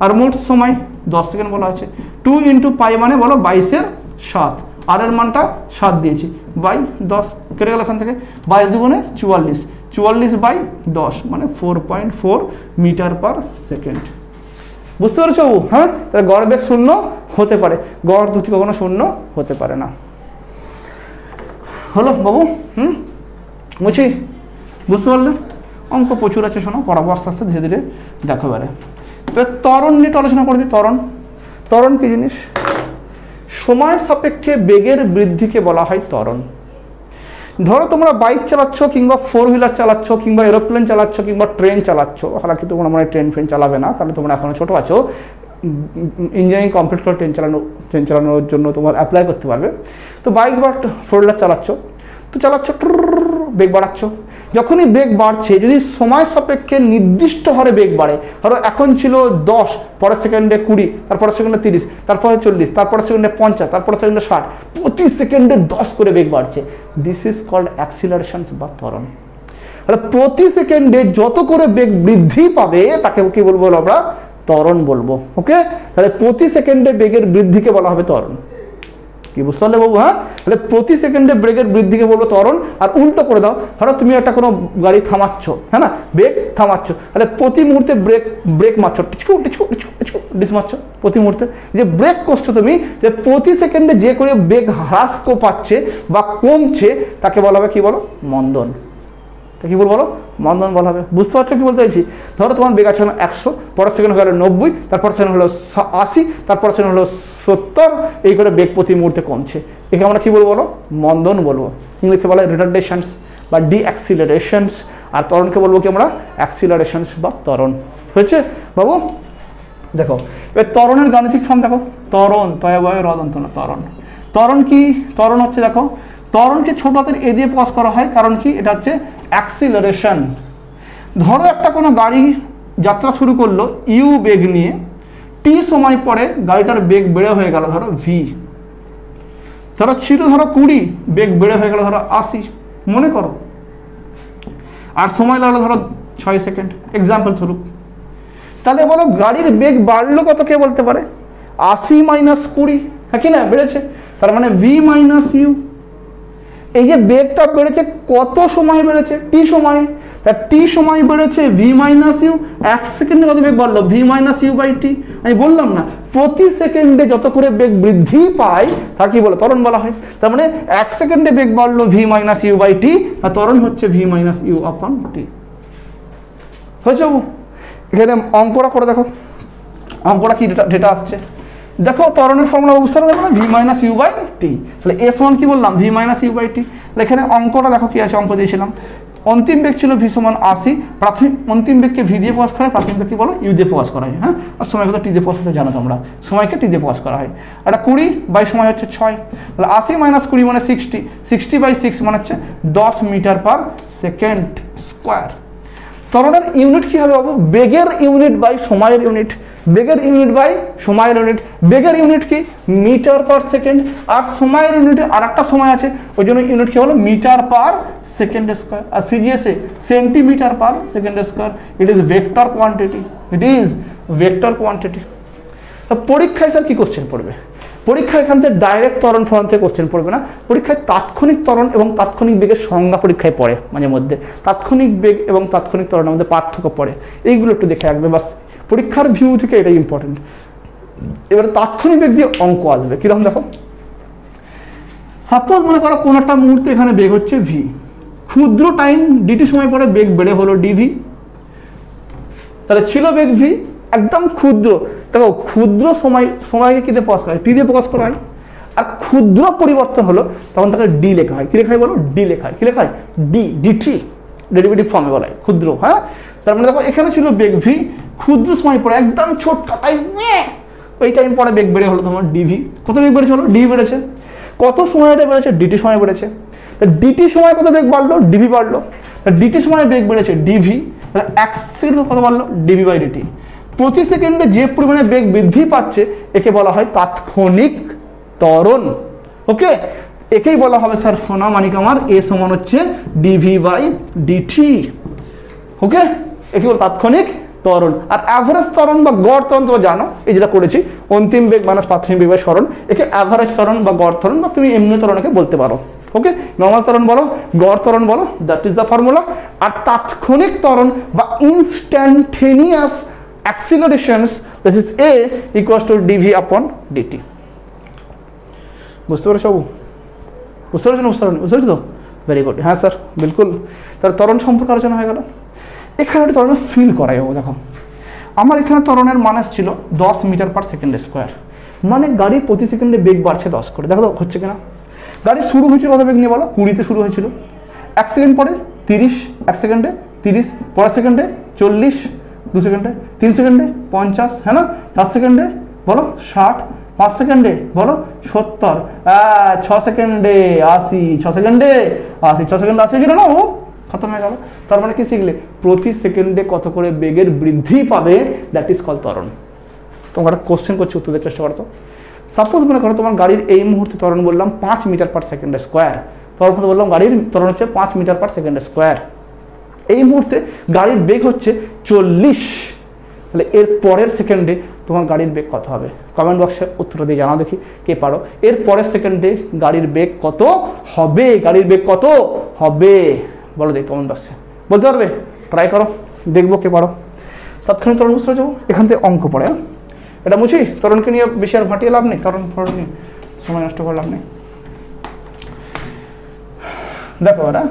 S1: আর মোট সময় 10 সেকেন্ড বলা আছে। 2 × π মানে বলো 22/7, আর এর মানটা 7 দিয়েছি, বাই 10 কেটে গেল এখান থেকে, 22 দুগুণে 44, 44/10 মানে 4.4 মিটার পার সেকেন্ড। বুঝতে পেরেছো? হ্যাঁ, তাহলে গড় বেগ শূন্য হতে পারে, গড় দ্রুতি কখনো শূন্য হতে পারে না। হলো বাবু? বুঝি? বুঝতে পারলে? অঙ্ক প্রচুর আছে, শোনো পড়াবো আস্তে আস্তে ধীরে ধীরে। দেখো এবারে ত্বরণ নিয়ে আলোচনা করে দিই। ত্বরণ, ত্বরণ কি জিনিস? সময়ের সাপেক্ষে বেগের বৃদ্ধিকে বলা হয় ত্বরণ। ধরো তোমরা বাইক চালাচ্ছ কিংবা 4 হুইলার চালাচ্ছ কিংবা এরোপ্লেন চালাচ্ছ কিংবা ট্রেন চালাচ্ছ, হালাকি তোমরা মানে ট্রেন ফ্রেন চালাবে না কারণ তোমরা এখনো ছোটো আছো, ইঞ্জিনিয়ারিং কমপ্লিট করে ট্রেন চালানোর জন্য তোমার অ্যাপ্লাই করতে পারবে। তো বাইক বা 4 হুইলার চালাচ্ছ, তো চালাচ্ছ, বেগ বাড়াচ্ছ। যখনই বেগ বাড়ছে, যদি সময় সাপেক্ষে নির্দিষ্ট হারে বেগ বাড়ে, ধরো এখন ছিল 10, পরের সেকেন্ডে 20, তারপরের সেকেন্ডে 30, তারপরে 40, তারপরের সেকেন্ডে 50, তারপরের সেকেন্ডে 60, প্রতি সেকেন্ডে 10 করে বেগ বাড়ছে। দিস ইজ কল্ড অ্যাক্সিলারেশন বা ত্বরণ। তাহলে প্রতি সেকেন্ডে যত করে বেগ বৃদ্ধি পাবে তাকে কি বলবো আমরা? ত্বরণ বলবো। ওকে, তাহলে প্রতি সেকেন্ডে বেগের বৃদ্ধিকে বলা হবে ত্বরণ। কি বুঝতে পারলে বাবু? হ্যাঁ, তাহলে প্রতি সেকেন্ডে ব্রেকের বৃদ্ধিকে বলবো ত্বরণ। আর উল্টো করে দাও, ধরো তুমি একটা কোনো গাড়ি থামাচ্ছ, হ্যাঁ না, বেগ থামাচ্ছ, তাহলে প্রতি মুহূর্তে ব্রেক মারছ, টিচকু টিচকু টিচকু টিচকু ডিস মারছ প্রতি মুহূর্তে। যে ব্রেক করছো তুমি, যে প্রতি সেকেন্ডে যে করে বেগ হ্রাস পাচ্ছে বা কমছে তাকে বলা হবে কি বলো? মন্দন। কি বলবো বলো? মন্দন বলা হবে। বুঝতে পারছো কি বলতে চাইছি? ধরো তোমার বেগ আছে 100, পরের সেকেন্ড হলো 90, তারপর সেকেন্ড হলো 80, তারপর সেকেন্ড হলো 70, এই করে বেগ প্রতি মুহূর্তে কমছে। একে আমরা কি বলবো বলো? মন্দন বলবো। ইংলিশে বলা হয় রিটার্ডেশনস বা ডিঅ্যাক্সিলারেশনস, আর ত্বরণকে বলবো কি আমরা? অ্যাক্সিলারেশনস বা ত্বরণ। হয়েছে বাবু? দেখো এবার ত্বরণের গাণিতিক ফর্ম দেখো। ত্বরণ, তয়বয় রদন্ত না, ত্বরণ। ত্বরণ কি? ত্বরণ হচ্ছে দেখো, ত্বরণকে ছোট হাতের এ দিয়ে প্রকাশ করা হয়, কারণ কি? এটা হচ্ছে অ্যাক্সিলারেশন। ধরো একটা কোনো গাড়ি যাত্রা শুরু করলো ইউ বেগ নিয়ে, টি সময় পরে গাড়িটার বেগ বেড়ে হয়ে গেল ধরো ভি। ধরো ছিল ধরো 20, বেগ বেড়ে হয়ে গেল ধরো 80, মনে করো, আর সময় লাগলো ধরো 6 সেকেন্ড, এক্সাম্পল স্বরূপ। তাহলে বলো গাড়ির বেগ বাড়লো কত? কে বলতে পারে? 80 - 20, হ্যাঁ কি না? বেড়েছে, তার মানে ভি মাইনাস ইউ। এই যে বেগটা বেড়েছে কত সময় বেড়েছে? টি সময়। তা টি সময় বেড়েছে ভি মাইনাস ইউ। 1 সেকেন্ডে কত বেগ বাড়লো? V minus you by T. আমি বললাম না, প্রতি সেকেন্ডে যত করে বেগ বৃদ্ধি পায় তা কি বলে? ত্বরণ বলা হয়। তার মানে 1 সেকেন্ডে বেগ বাড়লো V minus you by T, আর ত্বরণ হচ্ছে ভি মাইনাস ইউ আপন টি। হয়েছে? এখানে অঙ্কটা করে দেখো, অঙ্কটা কি ডেটা আসছে দেখো। ত্বরণের ফর্মুলা বুঝতে পারবে না? V minus you by T. তাহলে এস ওয়ান কি বললাম? V minus you by T. এখানে অঙ্কটা দেখো কি আছে, অঙ্ক দিয়েছিলাম। অন্তিম বেগ ছিল ভি সমান 80, প্রাথমিক অন্তিম বেগকে ভি দিয়ে প্রকাশ করা হয়, প্রাথমিক বেগ কি বলো? ইউ দিয়ে প্রকাশ করা হয়। হ্যাঁ, আর সময়কে তো টি দিয়ে প্রকাশ করতে জানো তোমরা, সময়কে টি দিয়ে প্রকাশ করা হয়। এটা 20 বাই সময় হচ্ছে 6, তাহলে 80 - 20 মানে 60, 60/6 মানে হচ্ছে 10 মিটার পার সেকেন্ড স্কোয়ার। ত্বরণের ইউনিট কি হবে বাবু? বেগের ইউনিট বাই সময়ের ইউনিট। বেগের ইউনিট বাই সময়ের ইউনিট। বেগের ইউনিট কি? Metre per second. আর সময়ের ইউনিটে আর একটা সময় আছে, ওই জন্য ইউনিট কি হলো? Metre per second square. আর সিজিএসএ centimetre per second square. It is vector quantity. It is vector quantity. পরীক্ষায় স্যার কি কোশ্চেন পড়বে? পরীক্ষা এখান থেকে ডাইরেক্ট ত্বরণ ফলন থেকে কোশ্চেন পড়বে না, পরীক্ষায় তাৎক্ষণিক ত্বরণ এবং তাৎক্ষণিক বেগের সংজ্ঞা পরীক্ষায় পড়ে মাঝে মধ্যে, তাৎক্ষণিক বেগ এবং তাৎক্ষণিক ত্বরণের মধ্যে পার্থক্য পড়ে, এইগুলো একটু দেখে রাখবে বাস, পরীক্ষার ভিউ থেকে এটাই ইম্পর্টেন্ট। এবারে তাৎক্ষণিক বেগ দিয়ে অঙ্ক আসবে কিরকম দেখো, সাপোজ মনে করো কোন একটা মুহূর্তে এখানে বেগ হচ্ছে ভি, ক্ষুদ্র টাইম ডিটি সময় পরে বেগ বেড়ে হলো ডিভি, তাহলে ছিল বেগ ভি, একদম ক্ষুদ্র, দেখো ক্ষুদ্র সময়কে কি দিয়ে প্রকাশ করা হয়, টি দিয়ে প্রকাশ করা হয়, আর ক্ষুদ্র পরিবর্তন হলো তখন তাকে ডি লেখা হয়, কি লেখা হয় বলো, ডি লেখা হয়, কি লেখা হয়, ডি, ডিটি ডেরিভেটিভ ফর্মে বলা হয় ক্ষুদ্র। হ্যাঁ, তার মানে দেখো এখানে ছিল বেগ ভি, ক্ষুদ্র সময় পরে একদম ছোট টাইম, ওই টাইম পরে বেগ বেড়ে হলো তোমার ডিভি, কত বেগ বেড়েছে হলো, ডিভি বেড়েছে, কত সময়টা বেড়েছে, ডিটি সময় বেড়েছে, ডিটি সময় কত বেগ বাড়লো, ডিভি বাড়লো, ডিটি সময় বেগ বেড়েছে ডিভি, এক সেকেন্ড কত বাড়লো, ডিভি বাই ডিটি, প্রতি সেকেন্ডে যে পরিমাণে বেগ বৃদ্ধি পাচ্ছে একে বলা হয় তাৎক্ষণিক ত্বরণ। ওকে, একেই বলা হবে স্যার সোনা মানিক আমার, এ সমান হচ্ছে ডিভি বাই ডিটি। ওকে, একে বলে তাৎক্ষণিক ত্বরণ। আর অ্যাভারেজ ত্বরণ বা গড় ত্বরণ তোমরা জানো, এই যেটা করেছি অন্তিম বেগ মাইনাস প্রাথমিক বেগ বাই সরণ, একে অ্যাভারেজ ত্বরণ বা গড় ত্বরণ বা তুমি এমনি ত্বরণকে বলতে পারো। ওকে, নরমাল ত্বরণ বলো, গড় ত্বরণ বলো, দ্যাট ইজ দ্য ফর্মুলা। আর তাৎক্ষণিক ত্বরণ বা instantaneous accelerations, this is a equals to dv upon dt. বুঝতে পারছো? বুঝতে পারছো না? বুঝতে পারছো তো? Very good. হ্যাঁ স্যার, বিলকুল। তার ত্বরণ সম্পর্কে আলোচনা হয়ে গেল। এখানে একটা ত্বরণের ফিল করাই যাবো। দেখো আমার এখানে ত্বরণের মান ছিল 10 মিটার পার সেকেন্ড স্কোয়ার, মানে গাড়ি প্রতি সেকেন্ডে বেগ বাড়ছে 10 করে। দেখো তো হচ্ছে কিনা। গাড়ি শুরু হয়েছিল কত বেগ নিয়ে বলো, 20-তে শুরু হয়েছিল, 1 সেকেন্ড পরে 30, 1 সেকেন্ডে 30, পরের সেকেন্ডে 40, 2 সেকেন্ডে 3 সেকেন্ডে 50, হ্যাঁ না, 4 সেকেন্ডে বলো 60, 5 সেকেন্ডে বলো 70, 6 সেকেন্ডে 80, 6 সেকেন্ডে 80, 6 সেকেন্ডে 80 ছিল না, ও খতম হয়ে গেল। তার মানে কি শিখলে, প্রতি সেকেন্ডে কত করে বেগের বৃদ্ধি পাবে, দ্যাট ইজ কল ত্বরণ। তোমার একটা কোশ্চেন করছি, উত্তর দেওয়ার চেষ্টা করতো। সাপোজ মনে করো তোমার গাড়ির এই মুহূর্তে ত্বরণ বললাম 5 মিটার পার সেকেন্ড স্কোয়ার, ত্বরণ কথা বললাম গাড়ির ত্বরণ হচ্ছে 5 মিটার পার সেকেন্ড স্কোয়ার। এই মুহূর্তে গাড়ির বেগ হচ্ছে 40, তাহলে এর পরের সেকেন্ডে তোমার গাড়ির বেগ কত হবে? কমেন্ট বক্সে উত্তর দিয়ে জানাও দেখি কে পারো। এর পরের সেকেন্ডে গাড়ির বেগ কত হবে? গাড়ির বেগ কত হবে বলো দেখি কমেন্ট বক্সে, বলতে পারবে? ট্রাই করো, দেখবো কে পারো। তাৎক্ষণিক ত্বরণ বুঝতে যাবো, এখান থেকে অঙ্ক পড়ে। এটা মুছি, ত্বরণকে নিয়ে বেশি আর ভাটিয়ে লাভ নেই, ত্বরণ নিয়ে সময় নষ্ট করে লাভ নেই। দেখো এটা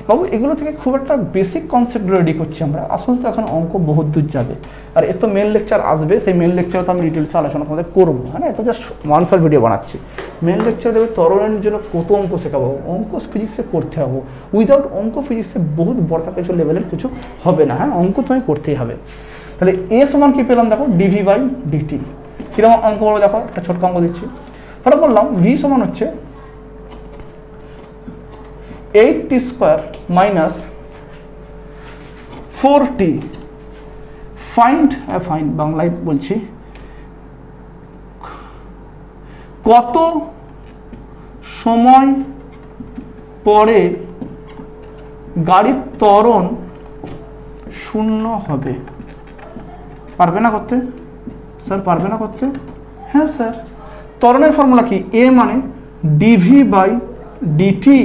S1: বাবু, এগুলো থেকে খুব একটা বেসিক কনসেপ্ট রেডি করছি আমরা, আসলে তো এখন অঙ্ক বহুত দূর যাবে। আর এত মেন লেকচার আসবে, সেই মেন লেকচারে তো আমি ডিটেলসে আলোচনা তোমাদের করবো, হ্যাঁ না, এত জাস্ট ওয়ানসার ভিডিও বানাচ্ছি। মেন লেকচার দেবে ত্বরণের জন্য কত অঙ্ক শেখাবো, অঙ্ক ফিজিক্সে করতে হবে, উইদাউট অঙ্ক ফিজিক্সে বহুত বড় কিছু লেভেলের কিছু হবে না। হ্যাঁ, অঙ্ক তোমায় করতেই হবে। তাহলে এ সমান কি পেলাম দেখো, ডিভি বাই ডিটি। কিরকম অঙ্ক বলো দেখো, একটা ছোট্ট অঙ্ক দিচ্ছি। তাহলে বললাম ভি সমান হচ্ছে 8t square minus 4t। Find বাংলায় বলছি, কত সময় পরে গাড়ির ত্বরণ 0 হবে? পারবে না করতে স্যার? পারবে না করতে? হ্যাঁ স্যার। ত্বরণের ফর্মুলা কি? এ মানে ডিভি বাই ডিটি।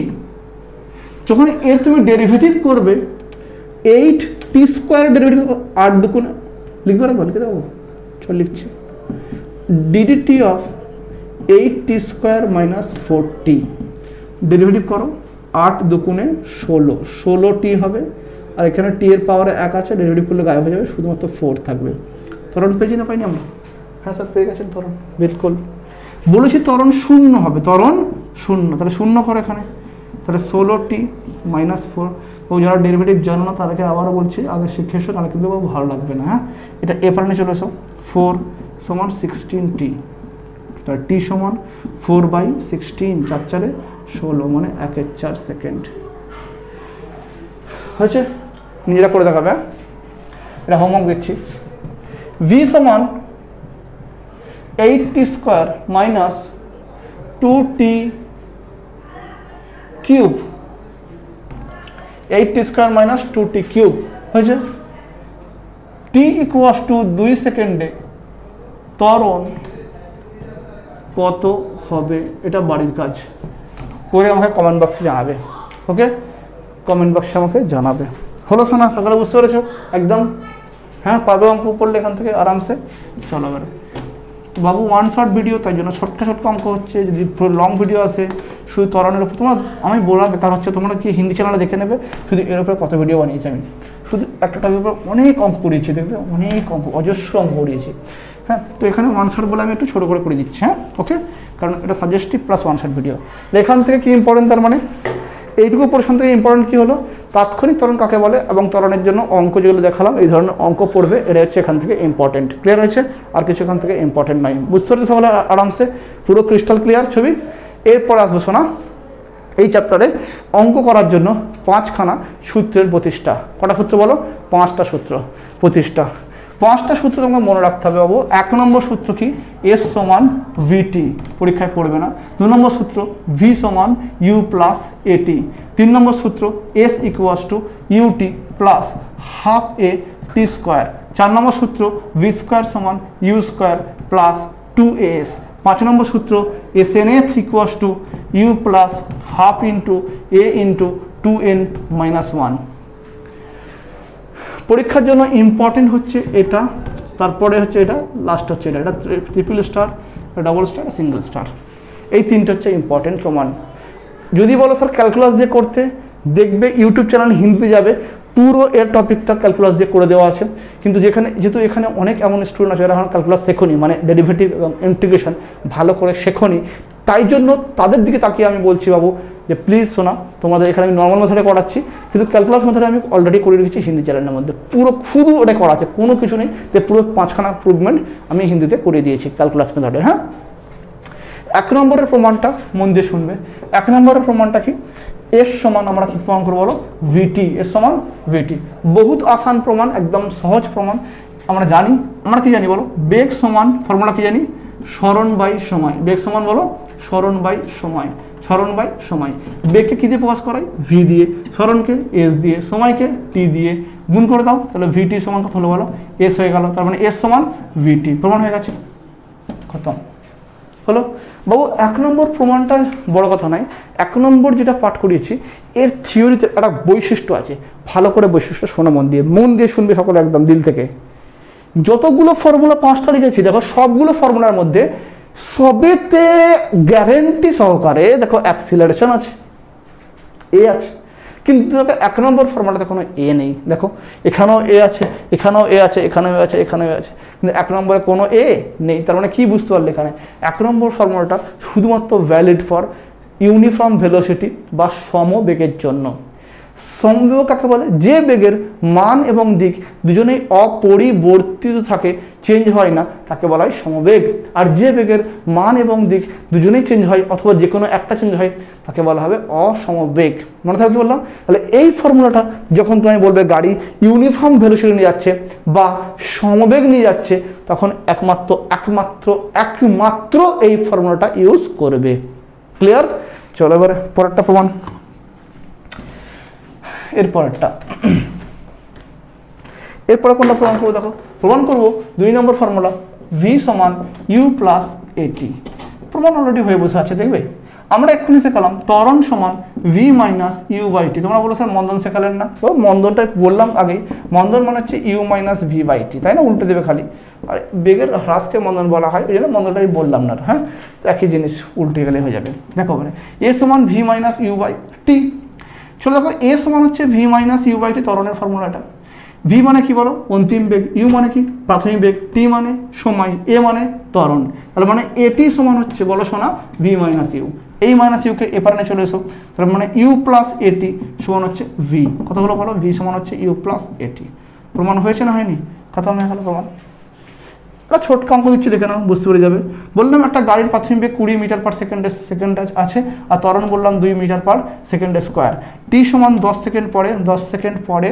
S1: যখন এর তুমি ডেরিভেটিভ করবে, 8t স্কোয়ার ডেরিভেটিভ 8 দুগুণ লিখবে, রাখবো লিখে দেবো, চল লিখছি, DDT of 8t square minus 4t derivative করো, 8 দুগুণে 16, 16t হবে। আর এখানে টি এর পাওয়ারে 1 আছে, ডেরিভেটিভ করলে গায়েব হয়ে যাবে, শুধুমাত্র 4 থাকবে। ত্বরণ পেয়েছি না পাইনি আমরা? হ্যাঁ স্যার পেয়ে গেছেন ত্বরণ, বিলকুল। বলেছি ত্বরণ 0 হবে, ত্বরণ 0, তাহলে 0 করো এখানে, তাহলে 16t মাইনাস 4। ও যারা ডেরিভেটিভ জানো না তাদেরকে আবারও বলছি, আগে শিখে এসো, তাহলে কিন্তু ভালো লাগবে না। হ্যাঁ, এটা এ পারে চলে এসো, 4 সমান 16t, তাহলে t সমান 4/16, 4 16, মানে 1/4 সেকেন্ড হয়েছে। নিজেরা করে দেখাবে, এটা হোমওয়ার্ক দিচ্ছি। ভি সমান 8t square minus 2t cube, 8t square minus 2t cube হয়েছে। t ইকুয়ালস টু 2 সেকেন্ডে ত্বরণ কত হবে, এটা বাড়ির কাজ করে আমাকে কমেন্ট বক্সে জানাবে। ওকে, কমেন্ট বক্সে আমাকে জানাবে। হলো শোনা, সকালে বুঝতে পেরেছো একদম? হ্যাঁ, পাবে অঙ্ক পড়লে এখান থেকে আরামসে। চলো এবারে বাবু ওয়ান শর্ট ভিডিও, তাই জন্য ছোট্ট ছোট্ট অঙ্ক হচ্ছে। যদি লং ভিডিও আসে শুধু ত্বরণের উপর, তোমরা আমি বলা বেকার হচ্ছে, তোমরা কি হিন্দি চ্যানেলে দেখে নেবে শুধু এর উপরে কত ভিডিও বানিয়েছি আমি। শুধু একটা টপিকের উপর অনেক অঙ্ক করিয়েছি, দেখবে অনেক অঙ্ক, অজস্র অঙ্ক করিয়েছি। হ্যাঁ, তো এখানে ওয়ান শট বলে আমি একটু ছোটো করে করে দিচ্ছি। হ্যাঁ, ওকে, কারণ এটা suggestive plus one shot video. এখান থেকে কি ইম্পর্টেন্ট, তার মানে এইটুকু পোর্শন থেকে ইম্পর্টেন্ট কী হলো, তাৎক্ষণিক ত্বরণ কাকে বলে এবং ত্বরণের জন্য অঙ্ক যেগুলো দেখালাম এই ধরনের অঙ্ক পড়বে, এটা হচ্ছে এখান থেকে ইম্পর্টেন্ট। ক্লিয়ার হয়েছে? আর কিছু এখান থেকে ইম্পর্টেন্ট নাই, বুঝতে পারছি সকলে আরামসে, পুরো ক্রিস্টাল ক্লিয়ার ছবি। এরপর আসবো শোনা, এই চ্যাপ্টারে অঙ্ক করার জন্য 5খানা সূত্রের প্রতিষ্ঠা। কটা সূত্র বলো? 5টা সূত্র প্রতিষ্ঠা। 5টা সূত্র তোমাকে মনে রাখতে হবে বাবু। 1 নম্বর সূত্র কি? এস সমান ভিটি, পরীক্ষায় পড়বে না। 2 নম্বর সূত্র ভি সমান ইউ প্লাস এটি। 3 নম্বর সূত্র S equals to UT plus half A T square. 4 নম্বর সূত্র ভি স্কোয়ার সমান ইউ স্কোয়ার প্লাস 2as। 5 নম্বর সূত্র S N F equals to U plus half into A into 2n minus 1। পরীক্ষার জন্য ইম্পর্টেন্ট হচ্ছে এটা, তারপরে হচ্ছে এটা, লাস্ট হচ্ছে এটা। এটা triple star, double star, single star, এই 3টে হচ্ছে ইম্পর্টেন্ট প্রমাণ। যদি বলো স্যার ক্যালকুলাস দিয়ে করতে, দেখবে ইউটিউব চ্যানেল হিন্দিতে যাবে, পুরো এর টপিকটা ক্যালকুলাস দিয়ে করে দেওয়া আছে। কিন্তু যেহেতু এখানে অনেক এমন স্টুডেন্ট আছে যারা এখন ক্যালকুলাস শেখনি, মানে ডেরিভেটিভ এবং ইন্টিগ্রেশন ভালো করে শেখনি, তাই জন্য তাদের দিকে তাকিয়ে আমি বলছি বাবু যে প্লিজ শোনা, তোমাদের এখানে আমি নর্মাল মেথডে করাচ্ছি, কিন্তু ক্যালকুলাস মেথডে আমি অলরেডি করে রেখেছি হিন্দি চ্যানেলের মধ্যে, পুরো শুধু ওটা করা আছে, কোনো কিছু নেই যে পুরো 5খানা ইমপ্রুভমেন্ট আমি হিন্দিতে করে দিয়েছি ক্যালকুলাস মেথডে। হ্যাঁ, 1 নম্বরের প্রমাণটা মন দিয়ে শুনবে। 1 নম্বরের প্রমাণটা কি? এস সমান আমরা কি প্রমাণ করবো বলো? ভিটি। এস সমান ভিটি, বহুত আসান প্রমাণ, একদম সহজ প্রমাণ। আমরা জানি, আমরা কি জানি বলো? বেগ সমান ফর্মুলা কি জানি? সরণ বাই সময়। বেগ সমান বলো? সরণ বাই সময়। সরণ বাই সময়। বেগকে কী দিয়ে প্রকাশ করাই? ভি দিয়ে। সরণকে এস দিয়ে। সময়কে টি দিয়ে। গুণ করে দাও, তাহলে ভিটি সমান কত হলো বলো? এস হয়ে গেল। তার মানে এস সমান ভিটি, প্রমাণ হয়ে গেছে, খতম হলো বাবু। 1 নম্বর প্রমাণটা বড় কথা নয়, 1 নম্বর যেটা পাঠ করিয়েছি এর থিওরিতে একটা বৈশিষ্ট্য আছে, ভালো করে বৈশিষ্ট্য শোনো, মন দিয়ে শুনবে সকলে, একদম দিল থেকে। যতগুলো ফর্মুলা 5টা লিখেছি দেখো, সবগুলো ফর্মুলার মধ্যে সবেতে গ্যারেন্টি সহকারে দেখো অ্যাক্সিলারেশন আছে, এ আছে, কিন্তু দেখো 1 নম্বর ফর্মুলাতে কোনো এ নেই। দেখো এখানেও এ আছে, এখানেও এ আছে, এখানেও আছে, এখানেও আছে, কিন্তু 1 নম্বরে কোনো এ নেই। তার মানে কি বুঝতে পারলে এখানে 1 নম্বর ফর্মুলাটা শুধুমাত্র ভ্যালিড ফর ইউনিফর্ম ভেলোসিটি বা সমবেগের জন্য। সমবেগ কাকে বলে? যে বেগের মান এবং দিক দুজনেই অপরিবর্তিত থাকে, চেঞ্জ হয় না, তাকে বলা হয় সমবেগ। আর যে বেগের মান এবং দিক দুজনেই চেঞ্জ হয় অথবা যে কোনো একটা চেঞ্জ হয়, তাকে বলা হবে অসমবেগ। মনে থাকবে কি বললাম? তাহলে এই ফর্মুলাটা যখন তুমি বলবে গাড়ি ইউনিফর্ম ভেলোসিটি নিয়ে যাচ্ছে বা সমবেগ নিয়ে যাচ্ছে, তখন একমাত্র এই ফর্মুলাটা ইউজ করবে। ক্লিয়ার? চলো এবারে পরেরটা প্রমাণ। এরপরে কোনটা প্রমাণ করবো? দেখো প্রমাণ করবো 2 নম্বর ফর্মুলা ভি সমান ইউ প্লাস এটি। প্রমাণ অলরেডি হয়ে বসে আছে, দেখবে। আমরা এক্ষুনি শেখালাম ত্বরণ সমান V minus you by T. তোমরা বলো স্যার মন্দন শেখালেন না? তো মন্দনটা বললাম আগেই, মন্দন মানে হচ্ছে you minus V by T, তাই না? উল্টে দেবে খালি, আর বেগের হ্রাসকে মন্দন বলা হয়, ওই জন্য মন্দনটাই বললাম না। হ্যাঁ, তো একই জিনিস উল্টে গেলে হয়ে যাবে। দেখো বলে এ সমান V minus you by T. চলো দেখো এ সমান হচ্ছে V minus you by T, ত্বরণের ফর্মুলাটা। ভি মানে কি বলো? অন্তিম বেগ। ইউ মানে কি? প্রাথমিক বেগ। টি মানে সময়। এ মানে ত্বরণ। তাহলে মানে এটি সমান হচ্ছে বলো শোনা ভি মাইনাস ইউ। এই মাইনাস ইউকে এপারে চলে এসো, তার মানে ইউ প্লাস এটি সমান হচ্ছে ভি। কতগুলো বলো? ভি সমান হচ্ছে ইউ প্লাস এটি। প্রমাণ হয়েছে না হয়নি? খতম হয়ে গেল প্রমাণ। একটা ছোট্ট অঙ্ক দিচ্ছি, দেখে নাও, বুঝতে পেরে যাবে। বললাম একটা গাড়ির প্রাথমিক বেগ 20 মিটার পার সেকেন্ড আছে, আর ত্বরণ বললাম 2 মিটার পার সেকেন্ড স্কোয়ার। টি সমান 10 সেকেন্ড পরে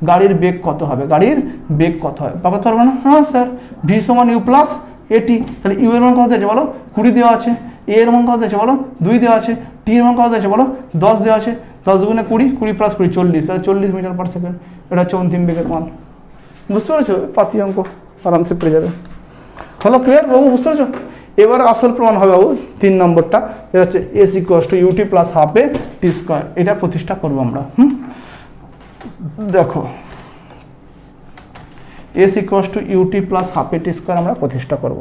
S1: গাড়ির বেগ কত হবে? গাড়ির বেগ কত হবে বাবা? তো না, হ্যাঁ স্যার, ভি সমান ইউ প্লাস এটি। তাহলে ইউ এর মান কত আছে বলো? 20 দেওয়া আছে। এ এর মান কত আছে বলো? 2 দেওয়া আছে। টি এর মান কত আছে বলো? 10 দেওয়া আছে। 10 দুগুণে 20, 20 প্লাস 20 40, তাহলে 40 মিটার পার সেকেন্ড। এটা হচ্ছে অন্তিম বেগের মান। বুঝতে পেরেছো? পাতি অঙ্ক আরামসে পেয়ে যাবে। হলো ক্লিয়ার বাবু? বুঝতে পেরেছো? এবার আসল প্রমাণ হবে বাবু 3 নম্বরটা, এটা হচ্ছে s equals to UT plus half A T square. এটা প্রতিষ্ঠা করবো আমরা। দেখো s equals to UT plus half A T square আমরা প্রতিষ্ঠা করব।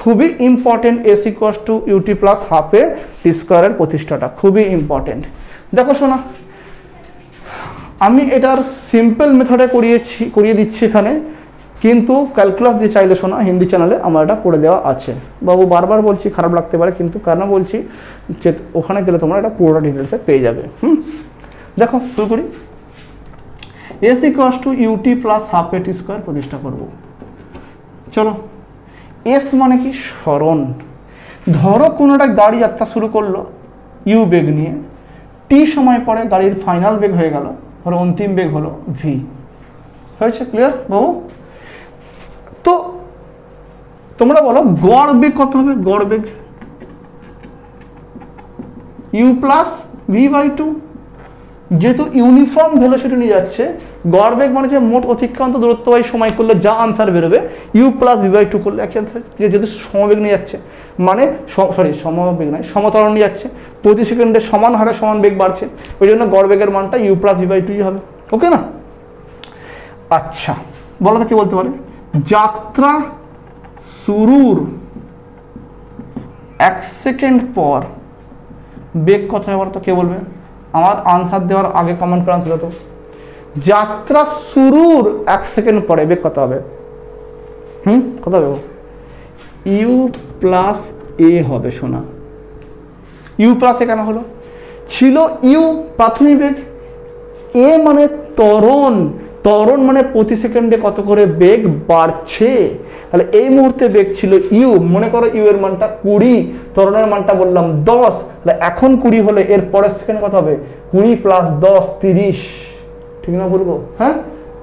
S1: খুবই important, s equals to UT plus half A t স্কোয়ারের প্রতিষ্ঠাটা খুবই ইম্পর্টেন্ট। দেখো শোনা, আমি এটার সিম্পল মেথডে করিয়ে দিচ্ছি এখানে, কিন্তু ক্যালকুলাস দিয়ে চাইলে শোনা হিন্দি চ্যানেলে আমার এটা করে দেওয়া আছে। বাবু বারবার বলছি, খারাপ লাগতে পারে, কিন্তু কেন বলছি যে ওখানে গেলে তোমরা এটা পুরোটা ডিটেলসে পেয়ে যাবে। দেখো শুরু করি। S equals to UT plus half A T square প্রতিষ্ঠা করব। চলো, এস মানে কি? সরণ। ধরো কোনো একটা গাড়ি যাত্রা শুরু করলো ইউ বেগ নিয়ে, টি সময় পরে গাড়ির ফাইনাল বেগ হয়ে গেল, ধরো অন্তিম বেগ হলো ভি। হয়েছে? ক্লিয়ার বাবু? তো তোমরা বলো গড় বেগ কত হবে? গড় বেগ u plus V by two. যেহেতু ইউনিফর্ম ভেলোসিটি নিয়ে যাচ্ছে, গড় বেগ মানে যে মোট অতিক্রান্ত দূরত্ব বাই সময় করলে যা আনসার বেরোবে, U plus V by two করলে একই আনসার। যেহেতু সমবেগ নিয়ে যাচ্ছে, মানে সমবেগ নয়, সমতরণ নিয়ে যাচ্ছে, প্রতি সেকেন্ডে সমান হারে সমান বেগ বাড়ছে, ওই জন্য গড় বেগের মানটা ইউ প্লাস ভি বাই টুই হবে। ওকে না? আচ্ছা, বলো তো কি বলতে পারে? যাত্রা শুরুর 1 সেকেন্ড পর বেগ কত হবে বলো তো? কে বলবে? আমার আনসার দেওয়ার আগে কমেন্ট করে আনসার তো। যাত্রা শুরুর 1 সেকেন্ড পরে বেগ কত হবে? কত হবে? ইউ প্লাস এ হবে। শোনা, ইউ প্লাস এ কেন হলো? ছিল ইউ প্রাথমিক বেগ, এ মানে ত্বরণ। ত্বরণ মানে প্রতি সেকেন্ডে কত করে বেগ বাড়ছে। তাহলে এই মুহূর্তে বেগ ছিল ইউ, মনে করো ইউ এর মানটা 20, ত্বরণের মানটা বললাম 10, তাহলে এখন 20 হলে এর পরের সেকেন্ড কত হবে? 20 প্লাস 10 30। ঠিক না বলবো? হ্যাঁ,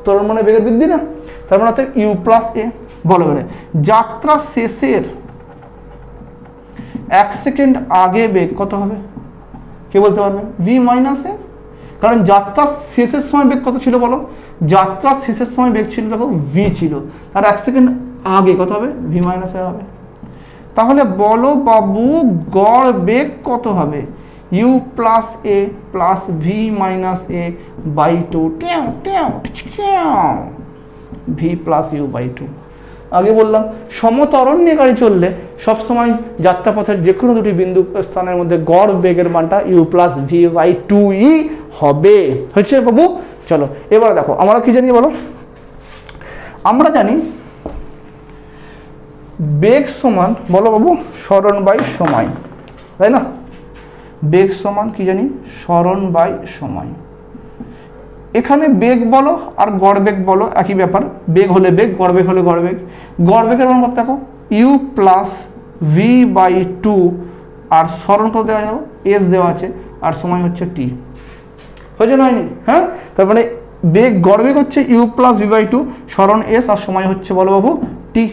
S1: ত্বরণ মানে বেগের বৃদ্ধি না? তার মানে হচ্ছে ইউ প্লাস এ। বলো বলে যাত্রা শেষের 1 সেকেন্ড আগে বেগ কত হবে? কে বলতে পারবে? ভি মাইনাস এ। কারণ যাত্রা শেষের সময় বেগ কত ছিল বলো? যাত্রা শেষের সময় বেগ ছিল দেখো ভি ছিল, আর 1 সেকেন্ড আগে কত হবে? ভি মাইনাস এ হবে। তাহলে বলো বাবু গড় বেগ কত হবে? U plus A plus V minus A by two, V plus U by two. আগে বললাম সমতরণ নিয়ে গাড়ি চললে সবসময় যাত্রাপথের যে কোনো দুটি বিন্দু স্থানের মধ্যে গড় বেগের মানটা u plus V by two ই হবে। হয়েছে বাবু? চলো এবার দেখো আমরা কি জানি বলো? আমরা জানি বেগ সমান, বলো বাবু, সরণ বাই সময়, তাই না? বেগ সমান কি জানি? সরণ বাই সময়। এখানে বেগ বলো আর গড় বেগ বলো একই ব্যাপার। বেগ হলে বেগ, গড় বেগ হলে গড় বেগ। গড় বেগের মান কত দেখো? U plus V by two, আর সরণ কত দেওয়া যাবে? এস দেওয়া আছে, আর সময় হচ্ছে টি। হয়েছে না হয়নি? হ্যাঁ, তার মানে বেগ গড় বেগ হচ্ছে U plus V by two, সরণ এস, আর সময় হচ্ছে বলো বাবু টি।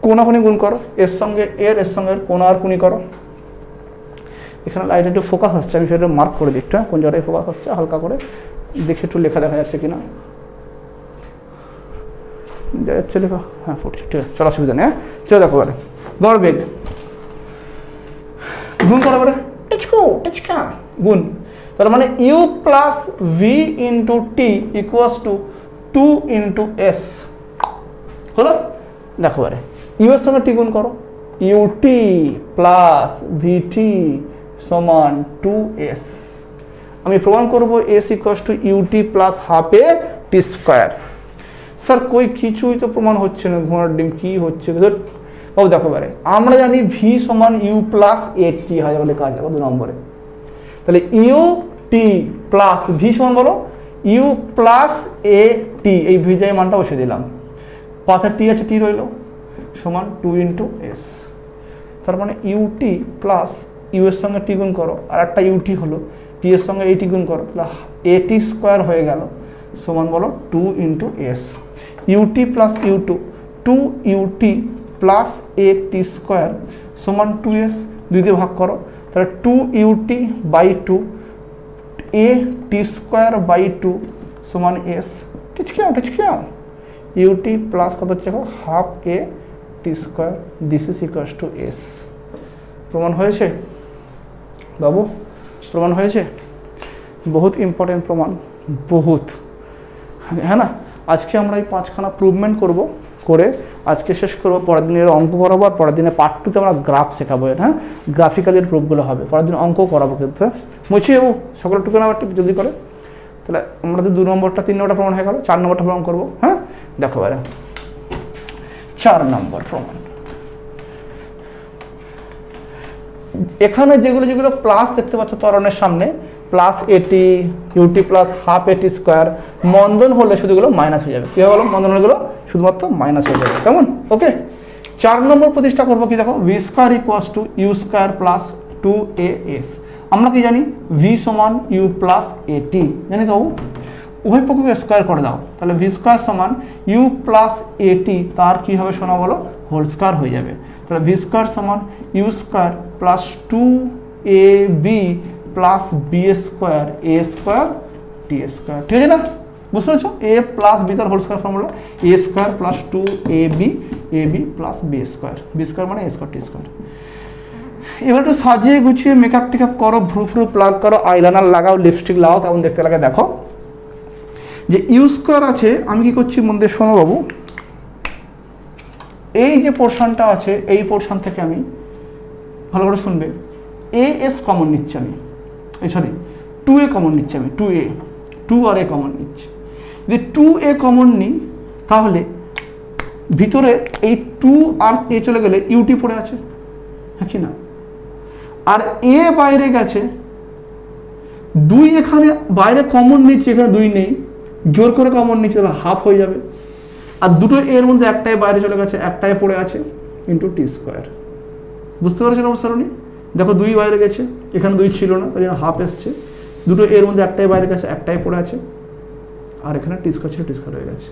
S1: কোনাকুনি গুণ করো, এর সঙ্গে এর সঙ্গে কোনা আর কুনি করো। এখানে লাইট একটু ফোকাস আসছে, আমি সেটা মার্ক করে দিচ্ছি। হ্যাঁ, কোন জায়গায় ফোকাস আসছে হালকা করে দেখে একটু লেখা দেখা যাচ্ছে কিনা। যাচ্ছে লেখা? হ্যাঁ ফুটছে, ঠিক আছে, চলো অসুবিধা নেই। হ্যাঁ চলো দেখো এবারে গড় বেগ গুণ করো এবারে, গুণ। তার মানে U plus V into T equals to 2 into S হলো। দেখো এবারে ইউ এর সঙ্গে টি গুণ করো, ইউটি প্লাস ভিটি সমান 2s। আমি প্রমাণ করব S equals to UT plus half A T square. Sir কই কিছুই তো প্রমাণ হচ্ছে না, ঘোড়ার ডিম কি হচ্ছে? বাবু দেখো এবারে আমরা জানি ভি সমান ইউ প্লাস এ টি হয় বলে কাজ হবে 2 নম্বরে। তাহলে ইউ টি প্লাস ভি সমান বলো ইউ প্লাস এ টি, এই ভি জায়গায় মানটা বসে দিলাম, পাশে টি আছে, টি রইল, সমান 2 ইন্টু এস। তার মানে ইউটি প্লাস ইউ এর সঙ্গে টি গুণ করো, আর একটা ইউটি হলো, টি এর সঙ্গে এটি গুণ করো, তাহলে এটি স্কোয়ার হয়ে গেল, সমান বলো 2 into S. UT plus U two, 2 UT plus A T square সমান 2s, 2 দিয়ে ভাগ করো, তাহলে 2 UT by 2 A T square by 2 সমান এস। ঠিক আছে, ইউটি প্লাস কত হচ্ছে half A T square, this is equals to S. প্রমাণ হয়েছে বাবু, প্রমাণ হয়েছে, বহুত ইম্পর্টেন্ট প্রমাণ, বহুত, হ্যাঁ না। আজকে আমরা এই 5খানা প্রুভমেন্ট করব, করে আজকে শেষ করবো। পরের দিনের অঙ্ক করাবো, আর পরের দিনে পার্ট 2তে আমরা গ্রাফ শেখাবো, হ্যাঁ, গ্রাফিক্যালের প্রুফগুলো হবে। পরের দিন অঙ্ক করাবো কিন্তু, হ্যাঁ। মুছিয়ে ও সকল টুকু না জলদি করে, তাহলে আমাদের 2 নম্বরটা 3 নম্বরটা প্রমাণ হয়ে গেল, 4 নম্বরটা প্রমাণ করবো, হ্যাঁ। দেখো এবারে 4 নম্বর প্রমাণ। এখানে যেগুলো যেগুলো প্লাস দেখতে পাচ্ছ ত্বরণের সামনে, প্লাস এটি, ইউটি প্লাস হাফ এটি স্কোয়ার, মন্দন হলে শুধু এগুলো মাইনাস হয়ে যাবে। কি হলো? মন্দন হলে এগুলো শুধুমাত্র মাইনাস হয়ে যাবে, কেমন? ওকে। 4 নম্বর প্রতিষ্ঠা করবো কি, দেখো V square equals to U square plus 2as। আমরা কি জানি? ভি সমান ইউ প্লাস এটি, জানি তো? উভয় পক্ষকে স্কোয়ার করে দাও, তাহলে ভি স্কোয়ার সমান ইউ প্লাস এটি, তার কি হবে শোনা বলো? হোল স্কোয়ার হয়ে যাবে। তাহলে ভি স্কোয়ার সমান you square plus 2ab plus b square a square t square, ঠিক আছে না? বুঝতে পেরেছো? এ প্লাস বি তার whole square formula, a square plus 2ab plus b square মানে এ স্কোয়ার টি স্কোয়ার। এবার একটু সাজিয়ে গুছিয়ে মেকআপ টেকআপ করো, ভ্রু ফ্রু প্লাগ করো, আইলাইনার লাগাও, লিপস্টিক লাগাও, কেমন দেখতে লাগে দেখো। যে ইউ স্কোয়ার আছে, আমি কি করছি মন দিয়ে শোনো বাবু, এই যে পোর্শনটা আছে এই পোর্শন থেকে আমি ভালো করে শুনবে, এ এস কমন নিচ্ছি আমি, সরি 2a কমন নিচ্ছি আমি, 2 আর এ কমন নিচ্ছি। যদি 2a কমন নিই তাহলে ভিতরে এই 2 আর এ চলে গেলে ইউটি পড়ে আছে, হ্যাঁ কি না? আর এ বাইরে গেছে, 2 এখানে বাইরে কমন নিচ্ছি, এখানে 2 নেই, জোর করে কমন নিচ্ছি, তাহলে হাফ হয়ে যাবে। আর দুটো এর মধ্যে একটাই বাইরে চলে গেছে, একটাই পড়ে আছে, ইন্টু টি স্কোয়ার। বুঝতে পারছেন অবস্থারণী? দেখো 2 বাইরে গেছে, এখানে 2 ছিল না, তাই জন্য হাফ এসছে। দুটো এর মধ্যে একটাই বাইরে গেছে, একটাই পড়ে আছে, আর এখানে টি স্কোয়ার ছিল, টি স্কোয়ার হয়ে গেছে।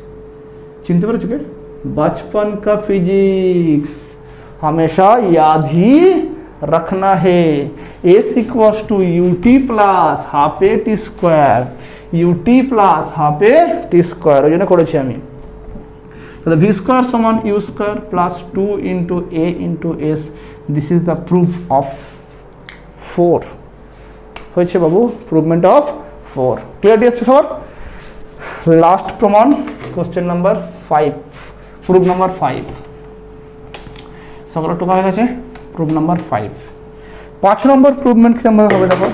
S1: চিনতে পেরেছো কে? बचपन का फिजिक्स हमेशा याद ही रखना है। S equals to U T plus half A T square, U T plus half A T square, ওই জন্য করেছি আমি। তাহলে ভি স্কোয়ার সমান you square plus 2 into A into S, this is the proof of 4 হয়েছে বাবু, প্রুভমেন্ট of 4। Clear আছে সবার? Last প্রমাণ, কোশ্চেন নাম্বার 5, প্রুফ নাম্বার 5। সকলের টোকা হয়ে গেছে, প্রুফ নাম্বার 5। 5 নম্বর প্রুভমেন্ট কি আমরা হবে দেখো।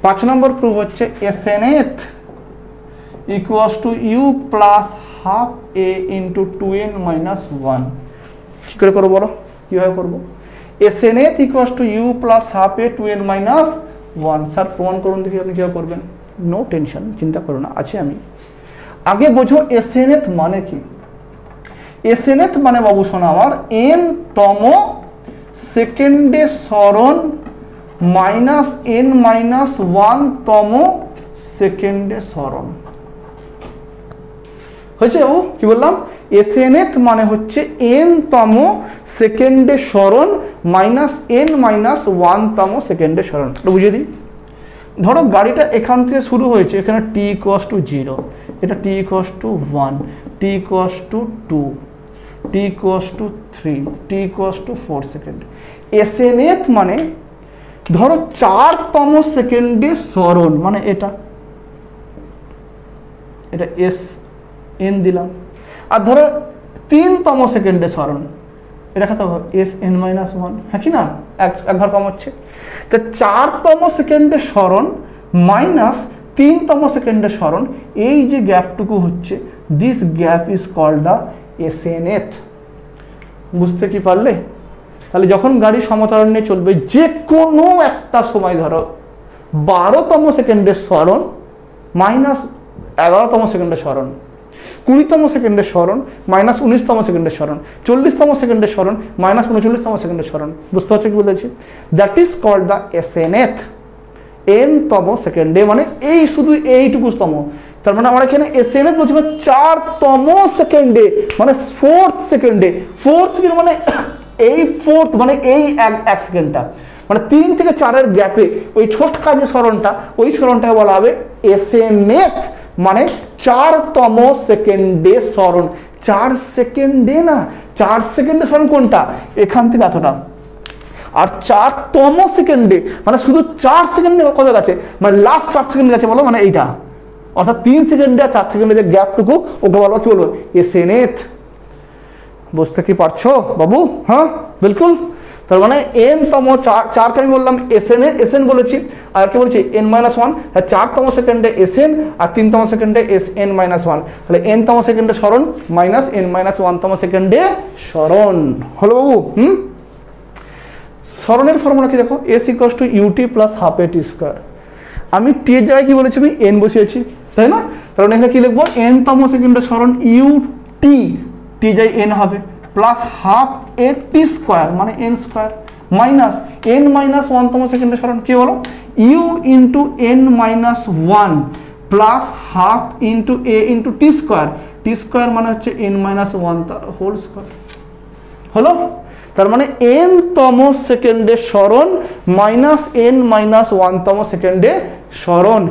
S1: 5 নম্বর প্রুফ হচ্ছে SNth equals to U plus half A into 2n minus 1। কি করে করবো বলো, কীভাবে করবো? SNth equals to U plus half A 2n minus 1। Sir প্রমাণ করুন দেখি, আপনি কীভাবে করবেন? নো টেনশন, চিন্তা করো না, আছে আমি। আগে বোঝো SNth মানে কি। SNth মানে বাবু শোনা আমার, n তম সেকেন্ডে সরণ মাইনাস n মাইনাস 1 তম সেকেন্ডে সরণ। হয়েছে বাবু? কি বললাম? SNth মানে হচ্ছে n তম সেকেন্ডে সরণ মাইনাস n মাইনাস 1 তম সেকেন্ডে সরণ। বুঝিয়ে দিই। ধরো গাড়িটা এখান থেকে শুরু হয়েছে, এখানে t ইকুয়ালস টু 0, এটা t equals to 1, t equals to 2, t equals to 3, t equals to 4 second. SNth মানে ধরো 4তম সেকেন্ডে সরণ, মানে এটা এস এন দিলাম। আর ধরো 3তম সেকেন্ডে সরণ, এটা খাতে হবে এস এন মাইনাস 1, হ্যাঁ কি না? এক ঘর কম হচ্ছে। তো 4তম সেকেন্ডে সরণ মাইনাস 3তম সেকেন্ডে সরণ, এই যে গ্যাপটুকু হচ্ছে, this gap is called the SNth। বুঝতে কি পারলে? তাহলে যখন গাড়ি সমতরণ নিয়ে চলবে, যে কোনো একটা সময় ধরো 12তম সেকেন্ডের সরণ মাইনাস 11তম সেকেন্ডের সরণ, 20তম সেকেন্ডের সরণ মাইনাস 19তম সেকেন্ডের সরণ, 40তম সেকেন্ডের সরণ মাইনাস 39তম সেকেন্ডের সরণ। বুঝতে পারছো কি বলেছি? That is called the SNth। nতম সেকেন্ডে মানে এই শুধু এইটুকুতম, তার মানে আমরা এখানে SNth বলছি 4তম সেকেন্ডে, মানে 4th সেকেন্ডে। 4th সেকেন্ড মানে এই 4th মানে এই এক সেকেন্ডটা, মানে 3 থেকে 4-এর গ্যাপে ওই ছোট কাজে সরণটা, ওই সরণটাকে বলা হবে SNth, মানে 4তম সেকেন্ডে সরণ। 4 সেকেন্ডে না, 4 সেকেন্ডে সরণ কোনটা, এখান থেকে এতটা, আর 4তম সেকেন্ডে মানে শুধু 4 সেকেন্ডে কত গেছে, মানে লাস্ট 4 সেকেন্ড গেছে বলো, মানে এইটা, অর্থাৎ 3 সেকেন্ডে আর 4 সেকেন্ডে যে গ্যাপটুকু ওকে বলবো কি বলবো, এসএনএথ। বুঝতে কি পারছো বাবু? হ্যাঁ বিলকুল। তার মানে n-তম 4কে আমি বললাম এসএন বলেছি, আর কি বলছি n-1, 4তম সেকেন্ডে এসএন আর 3তম সেকেন্ডে n-1, তাহলে n-তম সেকেন্ডে সরণ মাইনাস n-1তম সেকেন্ডে সরণ হলো বাবু। সরণের ফর্মুলা কি দেখো, s = ut + ½ at²। আমি টি এর জায়গায় কি বলেছি, আমি n বসিয়েছি, তাই না? কারণ এখানে কি লিখবো, n-তম সেকেন্ডে সরণ ut, টি যাই n হবে, প্লাস ½ at² মানে n² মাইনাস n-1তম সেকেন্ডে সরণ কি হলো, u × n-1 plus ½ × a × t² মানে হচ্ছে n-1 তার হোল স্কয়ার হলো। তার মানে n-তম সেকেন্ডে সরণ মাইনাস n-1তম সেকেন্ডে সরণ,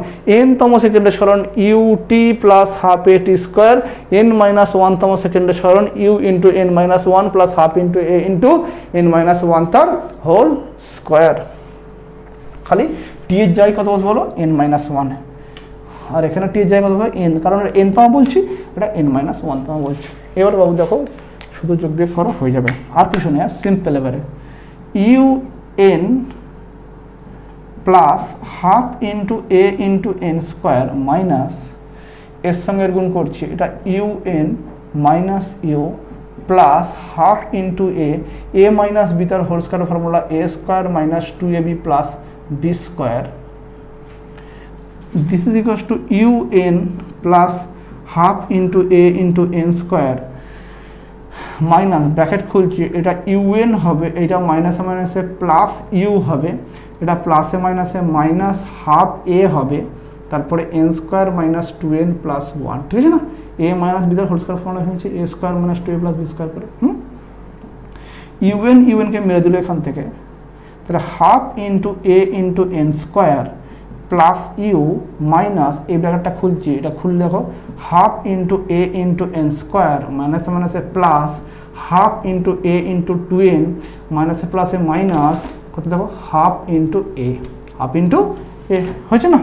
S1: n-তম সেকেন্ডে সরণ ut + ½ at², n-1তম সেকেন্ডে সরণ u × n-1 plus ½ × a × n-1 তার হোল স্কয়ার। খালি টি এর জায়গায় কত বসবো বলো, n-1, আর এখানে টি এর জায়গায় কত বলবো n, কারণ n-তম বলছি, এটা n-1তম বলছি। এবার বাবু দেখো শুধু যোগ বিয়োগ করো হয়ে যাবে, আর কিছু নেই, সিম্পল। এবারে un plus ½ × a × n² minus এর সঙ্গে গুণ করছি, এটা un minus u plus ½ × a minus b তার whole square formula a² minus 2ab plus b²। This is equals to un plus ½ × a × n² minus bracket খুলছি, এটা un হবে, এটা মাইনাসে মাইনাসে প্লাস u হবে, এটা প্লাসে মাইনাসে মাইনাস ½ a হবে, তারপরে n² মাইনাস 2n প্লাস 1, ঠিক আছে না? a মাইনাস b তার হোল স্কয়ার ফর্মুলা হয়েছে a² minus 2a plus b² করে un কে মেরে দিল এখান থেকে, তাহলে ½ × a × n² plus you minus এই ব্র্যাকেটটা খুলছি, এটা খুললে দেখো ½ × a × n² মাইনাসে মাইনাসে প্লাস ½ × a × 2n মাইনাসে প্লাসে মাইনাস কত দেখো ½ × a, ½ × a হয়েছে না?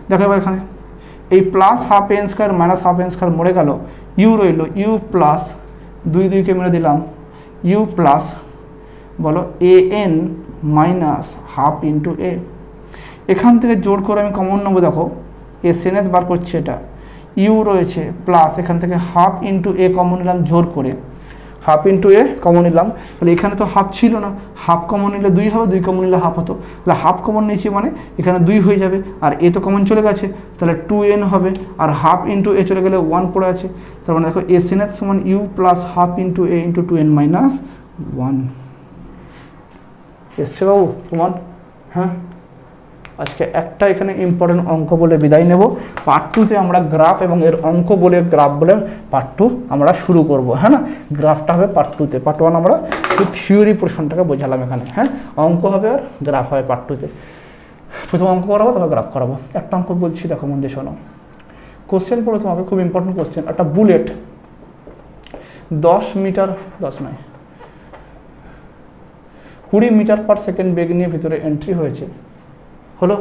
S1: দেখো এবার এখানে এই প্লাস ½ n² মাইনাস ½ n² মরে গেল, ইউ রইল, ইউ প্লাস 2 কে মেরে দিলাম, ইউ প্লাস বলো an মাইনাস ½ × a। এখান থেকে জোর করে আমি কমন নেবো, দেখো এসএনএস বার করছি, এটা ইউ রয়েছে প্লাস এখান থেকে ½ × a কমন নিলাম জোর করে, ½ × a কমন নিলাম, তাহলে এখানে তো হাফ ছিল না, হাফ কমন নিলে 2 হবে, 2 কমন নিলে হাফ হতো, তাহলে হাফ কমন নিয়েছি মানে এখানে 2 হয়ে যাবে, আর এ তো কমন চলে গেছে, তাহলে 2n হবে, আর ½ × a চলে গেলে 1 পড়ে আছে, তার মানে দেখো এসএনএস সমান you plus ½ × a × 2n minus 1 এসছে বাবু প্রমাণ। হ্যাঁ, আজকে একটা এখানে ইম্পর্টেন্ট অঙ্ক বলে বিদায় নেব। পার্ট 2-তে আমরা গ্রাফ এবং এর অঙ্ক বলে গ্রাফ বলে পার্ট 2 আমরা শুরু করব। হ্যাঁ না, গ্রাফটা হবে পার্ট 2-তে, পার্ট 1 আমরা থিওরি পোর্শনটাকে বোঝালাম এখানে। হ্যাঁ, অঙ্ক হবে আর গ্রাফ হবে পার্ট 2-তে। প্রথম অঙ্ক করাবো, তবে গ্রাফ করাবো। একটা অঙ্ক বলছি, দেখো মন দিয়ে শোনো। কোশ্চেন পড়ো তোমাকে, খুব ইম্পর্টেন্ট কোশ্চেন। একটা বুলেট 20 মিটার/সেকেন্ড বেগ নিয়ে ভিতরে এন্ট্রি হয়েছে, হলো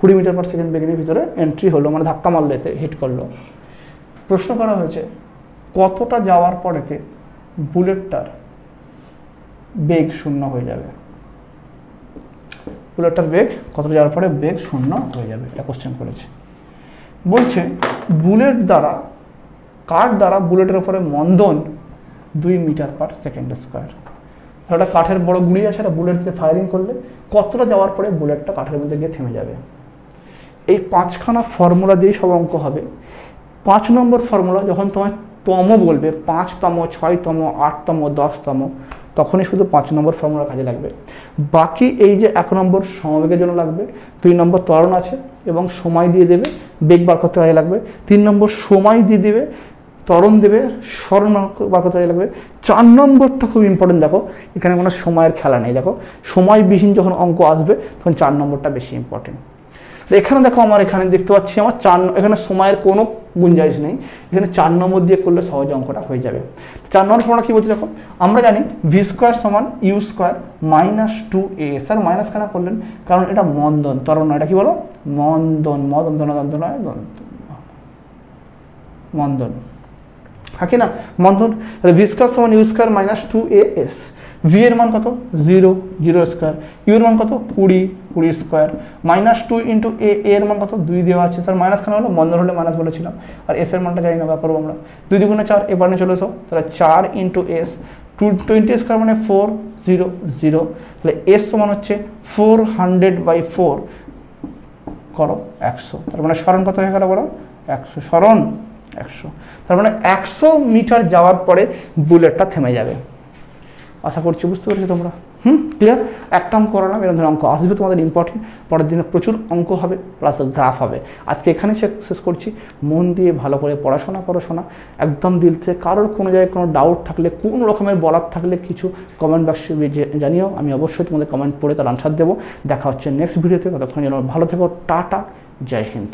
S1: 20 মিটার/সেকেন্ড বেগ নিয়ে ভিতরে এন্ট্রি হলো, মানে ধাক্কা মারলো, এতে হিট করলো। প্রশ্ন করা হয়েছে কতটা যাওয়ার পরেতে বুলেটটার বেগ 0 হয়ে যাবে। বুলেটটার বেগ কতটা যাওয়ার পরে বেগ 0 হয়ে যাবে, এটা কোশ্চেন করেছে। বলছে বুলেট দ্বারা, কাঠ দ্বারা বুলেটের উপরে মন্দন 2 মিটার/সেকেন্ড²। একটা কাঠের বড় গুলি আছে, একটা বুলেট দিয়ে ফায়ারিং করলে কতটা যাওয়ার পরে বুলেটটা কাঠের মধ্যে গিয়ে থেমে যাবে। এই 5খানা ফর্মুলা দিয়েই সব অঙ্ক হবে। 5 নম্বর ফর্মুলা যখন তোমার তম বলবে, 5তম, 6তম, 8তম, 10তম, তখনই শুধু 5 নম্বর ফর্মুলা কাজে লাগবে। বাকি এই যে 1 নম্বর সমবেগের জন্য লাগবে, 2 নম্বর ত্বরণ আছে এবং সময় দিয়ে দেবে, বেগ বার করতে কাজে লাগবে। 3 নম্বর সময় দিয়ে দেবে, ত্বরণ দেবে, সরণ বার করতে লাগবে। 4 নম্বরটা খুব ইম্পর্টেন্ট, দেখো এখানে কোনো সময়ের খেলা নেই। দেখো সময়বিহীন যখন অঙ্ক আসবে তখন 4 নম্বরটা বেশি ইম্পর্টেন্ট। তো এখানে দেখো আমার এখানে দেখতে পাচ্ছি আমার এখানে সময়ের কোনো গুঞ্জাইশ নেই, এখানে 4 নম্বর দিয়ে করলে সহজ অঙ্কটা হয়ে যাবে। 4 নম্বর ফর্মুলা কি বলছে দেখো, আমরা জানি ভি স্কোয়ার সমান you square minus 2a। Sir minus কেন করলেন? কারণ এটা মন্দন, তরণ, এটা কি বলো? মন্দন, মন্দন, হ্যাঁ কি না? মন্দন। তাহলে ভি স্কোয়ার সমান you square minus 2as। V এর মান কত? 0, 0 স্কোয়ার। ইউ এর মান কত? 20, 20 স্কোয়ার। মাইনাস 2 ইন্টু এ এর মান কত? 2 দেওয়া আছে। স্যার মাইনাস কেন হলো? মন্দন হলে মাইনাস বলেছিলাম। আর এস এর মানটা জানি না, ব্যাপার আমরা 2 2 4 এবার নিয়ে চলে এসো। তাহলে 4 ইন্টু এস, 20 স্কোয়ার মানে 4, 0, 0। তাহলে এস সমান হচ্ছে 400/4 করো 100। তার মানে সরণ কত হয়ে গেল বলো? 100। সরণ 100। তার মানে 100 মিটার যাওয়ার পরে বুলেটটা থেমে যাবে। আশা করছি বুঝতে পেরেছো তোমরা। ক্লিয়ার? একটা অঙ্ক করালাম, এরকম ধরনের অঙ্ক আসবে তোমাদের ইম্পর্টেন্ট। পরের দিনে প্রচুর অঙ্ক হবে, প্লাস গ্রাফ হবে। আজকে এখানে শেষ করছি। মন দিয়ে ভালো করে পড়াশোনা করো, শোনা একদম দিল থেকে। কারোর কোনো জায়গায় কোনো ডাউট থাকলে, কোনো রকমের বলার থাকলে কিছু কমেন্ট বক্সে জানিও, আমি অবশ্যই তোমাদের কমেন্ট পড়ে তার আনসার দেবো। দেখা হচ্ছে নেক্সট ভিডিওতে। ততক্ষণ যেন ভালো থেকো। টাটা, জয় হিন্দ।